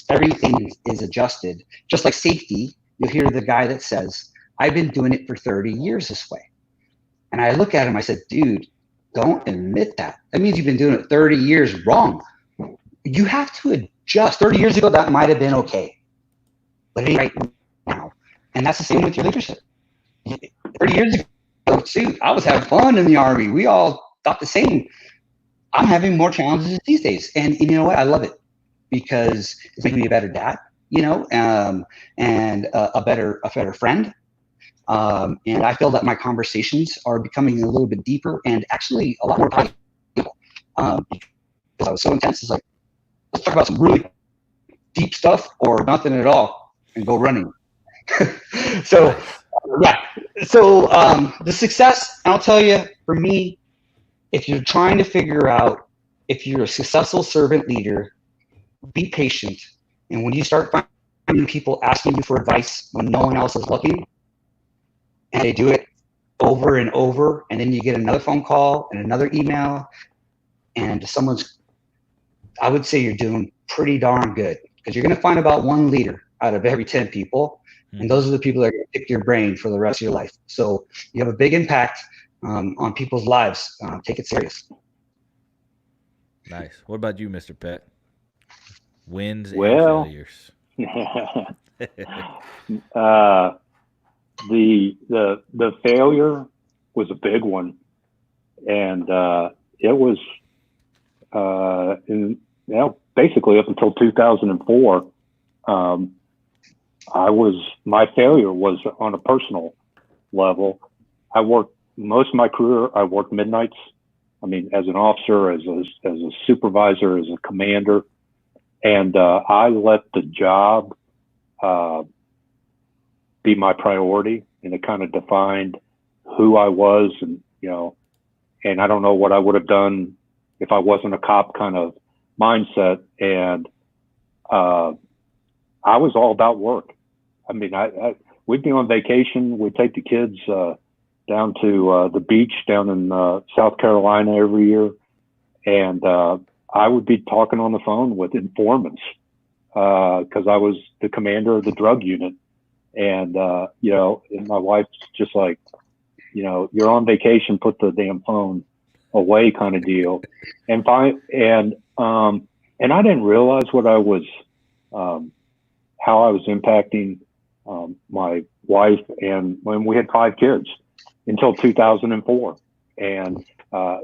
[SPEAKER 1] Everything is adjusted. Just like safety, you'll hear the guy that says, I've been doing it for 30 years this way. And I look at him, I said, dude, don't admit that. That means you've been doing it 30 years wrong. You have to adjust. 30 years ago, that might have been okay. But it ain't right now. And that's the same with your leadership. 30 years ago, shoot, I was having fun in the Army. We all thought the same. I'm having more challenges these days. And you know what? I love it because it's making me a better dad, and a better friend. And I feel that my conversations are becoming a little bit deeper and actually a lot more valuable. Because I was so intense. It's like, let's talk about some really deep stuff or nothing at all and go running. So, yeah. So the success, I'll tell you, for me, if you're trying to figure out if you're a successful servant leader, be patient. And when you start finding people asking you for advice when no one else is looking, and they do it over and over, and then you get another phone call and another email, and I would say you're doing pretty darn good, because you're going to find about one leader out of every 10 people, and those are the people that are going to pick your brain for the rest of your life. So you have a big impact on people's lives. Take it serious.
[SPEAKER 2] Nice. What about you, Mr. Pett? Wins and failures.
[SPEAKER 3] The failure was a big one, and it was basically up until 2004. My failure was on a personal level. I worked most of my career. I worked midnights. I mean, as an officer, as a supervisor, as a commander, and I let the job be my priority, and it kind of defined who I was, and I don't know what I would have done if I wasn't a cop kind of mindset. And I was all about work. I mean, we'd be on vacation. We'd take the kids down to the beach down in South Carolina every year. And I would be talking on the phone with informants because I was the commander of the drug unit. And, and my wife's just like, you're on vacation, put the damn phone away kind of deal. And I didn't realize what I was, how I was impacting my wife, and when we had 5 kids until 2004. And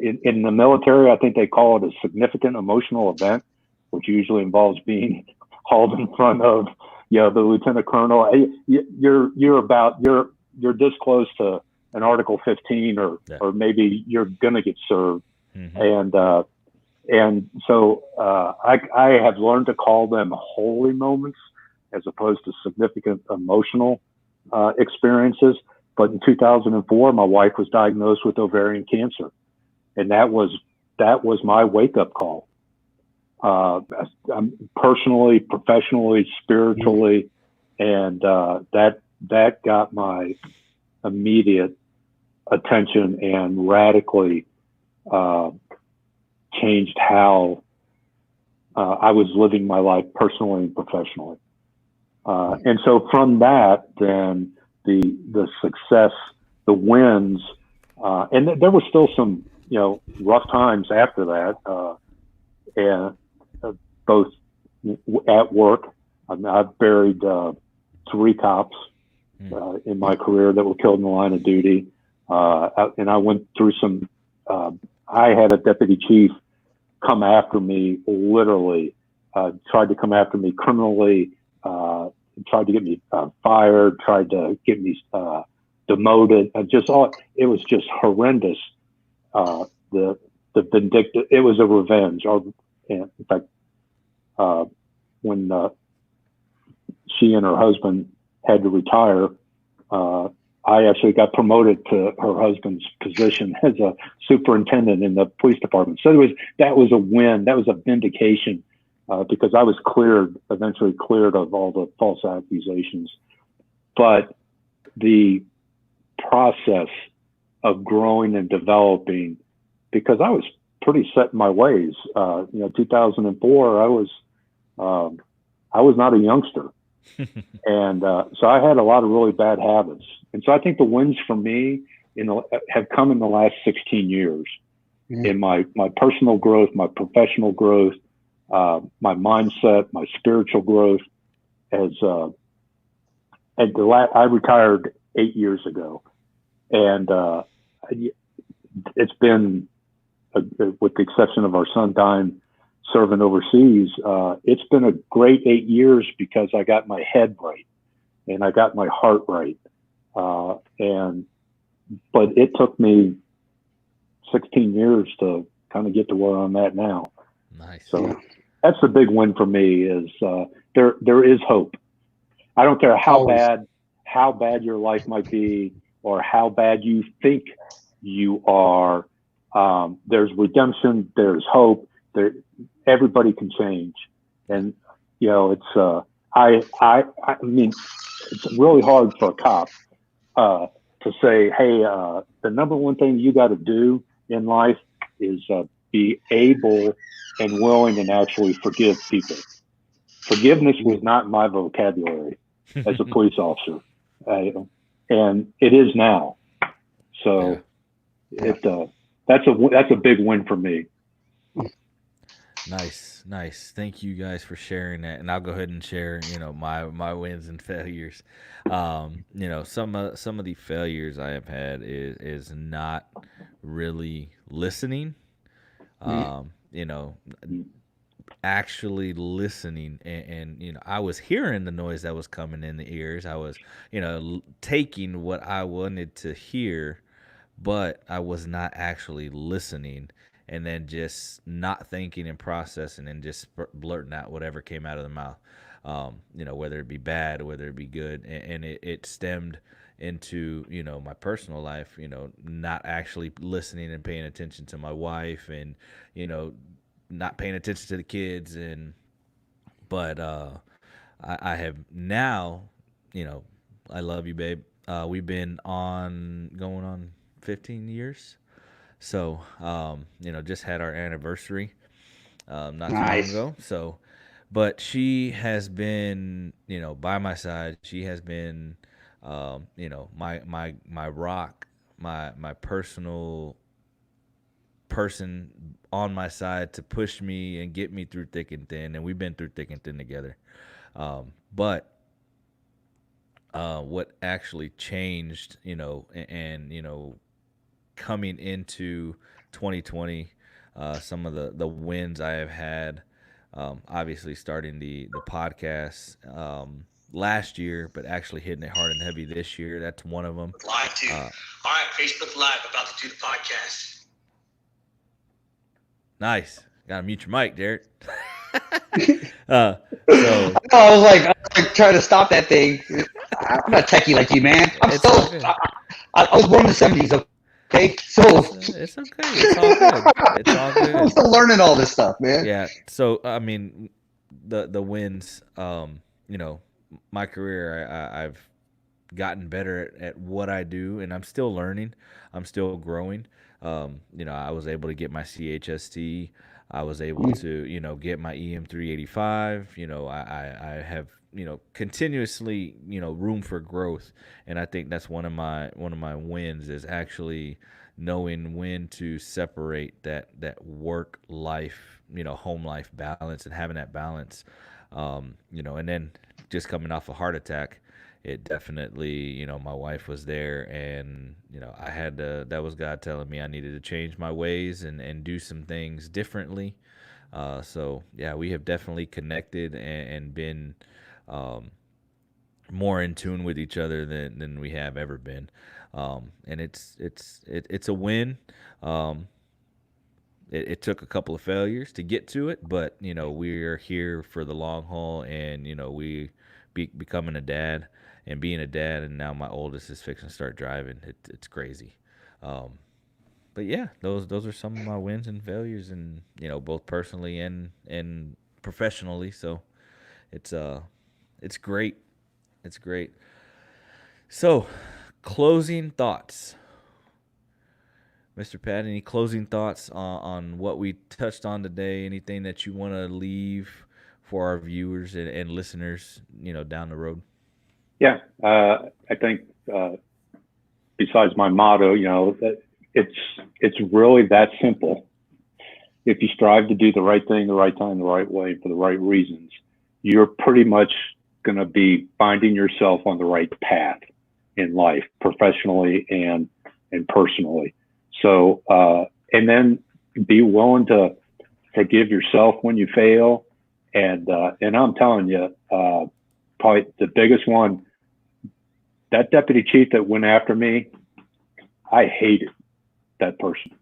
[SPEAKER 3] in the military, I think they call it a significant emotional event, which usually involves being hauled in front of the lieutenant colonel. You're this close to an Article 15, or maybe you're gonna get served. Mm-hmm. And so I have learned to call them holy moments as opposed to significant emotional experiences. But in 2004, my wife was diagnosed with ovarian cancer, and that was my wake-up call. Personally, professionally, spiritually, and that got my immediate attention and radically changed how I was living my life personally and professionally. And so from that, then the success, the wins, and there were still some rough times after that, and both at work. I've buried 3 cops in my career that were killed in the line of duty, and I went through some. I had a deputy chief come after me, literally tried to come after me criminally, tried to get me fired, tried to get me demoted. It was just horrendous. The vindictive. It was a revenge. In fact, when she and her husband had to retire, I actually got promoted to her husband's position as a superintendent in the police department. So that was a win. That was a vindication because I was eventually cleared of all the false accusations. but the process of growing and developing, because I was pretty set in my ways. 2004, I was not a youngster. And so I had a lot of really bad habits. And so I think the wins for me have come in the last 16 years in my personal growth, my professional growth, my mindset, my spiritual growth. I retired 8 years ago, and it's been, with the exception of our son dying serving overseas, it's been a great 8 years because I got my head right and I got my heart right. But it took me 16 years to kind of get to where I'm at now.
[SPEAKER 2] Nice.
[SPEAKER 3] So that's the big win for me is there is hope. I don't care how bad your life might be or how bad you think you are. There's redemption. There's hope. Everybody can change. And, it's, I mean, it's really hard for a cop to say, hey, the number one thing you got to do in life is be able and willing and actually forgive people. Forgiveness was not in my vocabulary as a police officer, and it is now. So that's a big win for me.
[SPEAKER 2] Nice. Thank you guys for sharing that, and I'll go ahead and share, my wins and failures. Some of the failures I have had is not really listening. Actually listening, and I was hearing the noise that was coming in the ears. I was, taking what I wanted to hear, but I was not actually listening. And then just not thinking and processing and just blurting out whatever came out of the mouth, whether it be bad, whether it be good. And it stemmed into, my personal life, not actually listening and paying attention to my wife and, not paying attention to the kids. But I have now, I love you, babe. We've been going on 15 years. So, just had our anniversary not too long ago. So, but she has been, by my side. She has been, my rock, my personal person on my side to push me and get me through thick and thin. And we've been through thick and thin together. But what actually changed, and coming into 2020, some of the wins I have had, obviously starting the podcast last year, but actually hitting it hard and heavy this year. That's one of them.
[SPEAKER 4] Live too. All right, Facebook Live, about to do the podcast.
[SPEAKER 2] Nice. Gotta mute your mic, Jarrod.
[SPEAKER 1] I was like trying to stop that thing. I'm not techie like you, man. I was born in the 70s. Okay, so
[SPEAKER 2] it's okay. It's all good. It's all good.
[SPEAKER 1] I'm still learning all this stuff, man.
[SPEAKER 2] Yeah. So I mean, the wins. My career, I've gotten better at what I do, and I'm still learning. I'm still growing. I was able to get my CHST. I was able to, get my EM385. I have, continuously, room for growth. And I think that's one of my wins is actually knowing when to separate that work life, home life balance and having that balance. And then just coming off a heart attack, it definitely, my wife was there, and, I had to, that was God telling me I needed to change my ways and do some things differently. So yeah, we have definitely connected and been, more in tune with each other than we have ever been. And it's a win. It took a couple of failures to get to it, but, we're here for the long haul, and, we becoming a dad and being a dad, and now my oldest is fixing to start driving. It's crazy. But yeah, those are some of my wins and failures, and, both personally and professionally. So it's great. It's great. So, closing thoughts. Mr. Pat, any closing thoughts on what we touched on today? Anything that you want to leave for our viewers and listeners, down the road?
[SPEAKER 3] Yeah, I think besides my motto, that it's really that simple. If you strive to do the right thing, the right time, the right way, for the right reasons, you're pretty much going to be finding yourself on the right path in life, professionally and personally. So, and then be willing to forgive yourself when you fail. And I'm telling you, probably the biggest one, that deputy chief that went after me, I hated that person.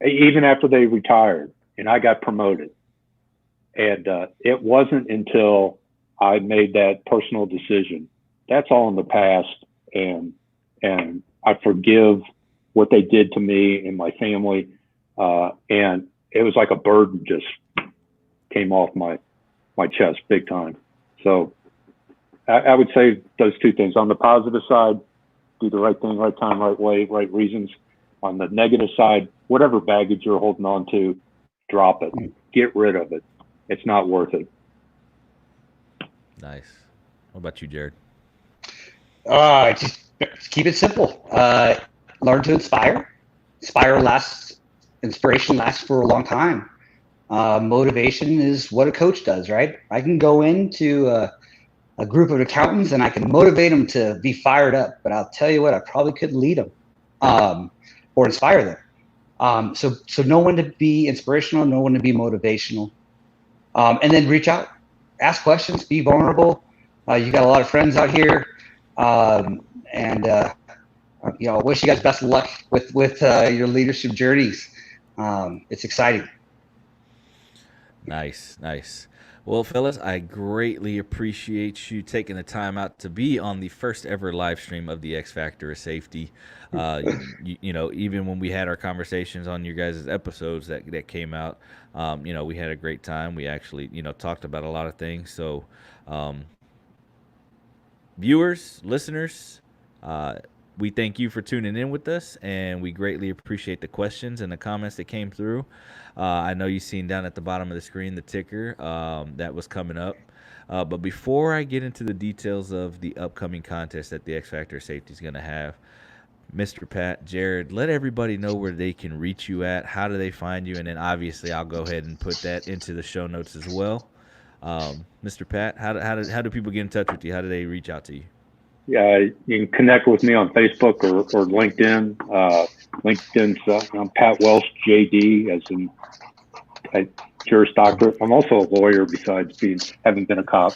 [SPEAKER 3] Even after they retired and I got promoted. And it wasn't until I made that personal decision. That's all in the past. And I forgive what they did to me and my family. And it was like a burden just came off my chest big time. So I would say those two things. On the positive side, do the right thing, right time, right way, right reasons. On the negative side, whatever baggage you're holding on to, drop it. Get rid of it. It's not worth it.
[SPEAKER 2] Nice. What about you, Jarrod?
[SPEAKER 1] Just keep it simple. Learn to inspire. Inspiration lasts for a long time. Motivation is what a coach does, right? I can go into a group of accountants and I can motivate them to be fired up, but I'll tell you what, I probably couldn't lead them or inspire them. So know when to be inspirational, know when to be motivational, and then reach out, ask questions, be vulnerable. You got a lot of friends out here, and I wish you guys best of luck with your leadership journeys. It's exciting.
[SPEAKER 2] Nice. Well, fellas, I greatly appreciate you taking the time out to be on the first ever live stream of the X Factor of Safety. Even when we had our conversations on your guys' episodes that came out, we had a great time. We actually, talked about a lot of things. So, viewers, listeners, we thank you for tuning in with us, and we greatly appreciate the questions and the comments that came through. I know you've seen down at the bottom of the screen the ticker that was coming up. But before I get into the details of the upcoming contest that the X Factor Safety is going to have, Mr. Pat, Jarrod, let everybody know where they can reach you at. How do they find you? And then obviously I'll go ahead and put that into the show notes as well. Mr. Pat, how do people get in touch with you? How do they reach out to you?
[SPEAKER 3] Yeah, you can connect with me on Facebook or LinkedIn. LinkedIn's I'm Pat Welsh, JD, as in Juris Doctorate. I'm also a lawyer besides having been a cop.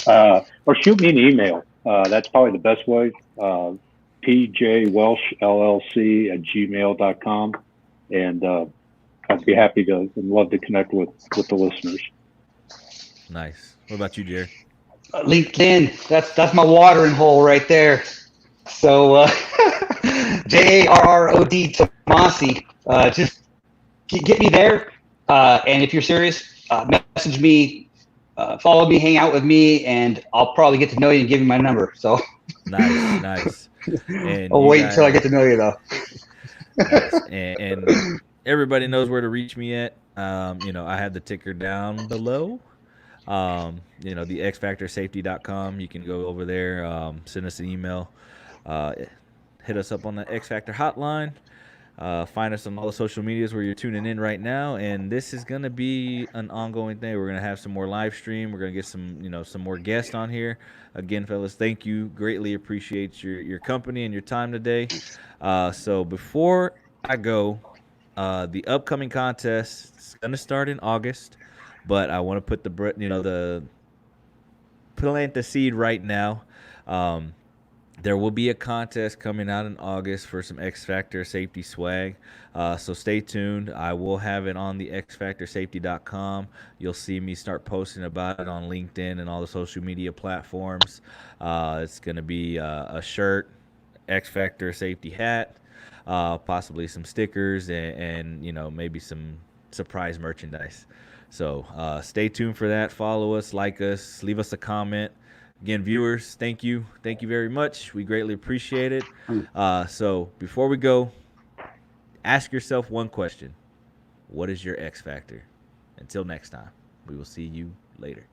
[SPEAKER 3] Or shoot me an email. That's probably the best way. pjwelshllc@gmail.com. And I'd be happy to and love to connect with the listeners.
[SPEAKER 2] Nice. What about you, Jarrod?
[SPEAKER 1] LinkedIn, that's my watering hole right there. So Jarrod Tomassi, just get me there. And if you're serious, message me, follow me, hang out with me, and I'll probably get to know you and give you my number. So
[SPEAKER 2] nice. And
[SPEAKER 1] I'll wait until I get to know you, though.
[SPEAKER 2] Nice. And everybody knows where to reach me at. I have the ticker down below. The xfactorsafety.com. You can go over there, send us an email, hit us up on the X Factor hotline, find us on all the social medias where you're tuning in right now. And this is going to be an ongoing thing. We're going to have some more live stream. We're going to get some more guests on here. Again, fellas, thank you. Greatly appreciate your company and your time today. So before I go, the upcoming contest is going to start in August. But I want to put plant the seed right now. There will be a contest coming out in August for some X Factor Safety swag. So stay tuned. I will have it on the xfactorsafety.com. You'll see me start posting about it on LinkedIn and all the social media platforms. It's going to be a shirt, X Factor Safety hat, possibly some stickers, and maybe some surprise merchandise. So stay tuned for that. Follow us, like us, leave us a comment. Again, viewers, thank you very much. We greatly appreciate it. So before we go, ask yourself one question: what is your X factor? Until next time, we will see you later.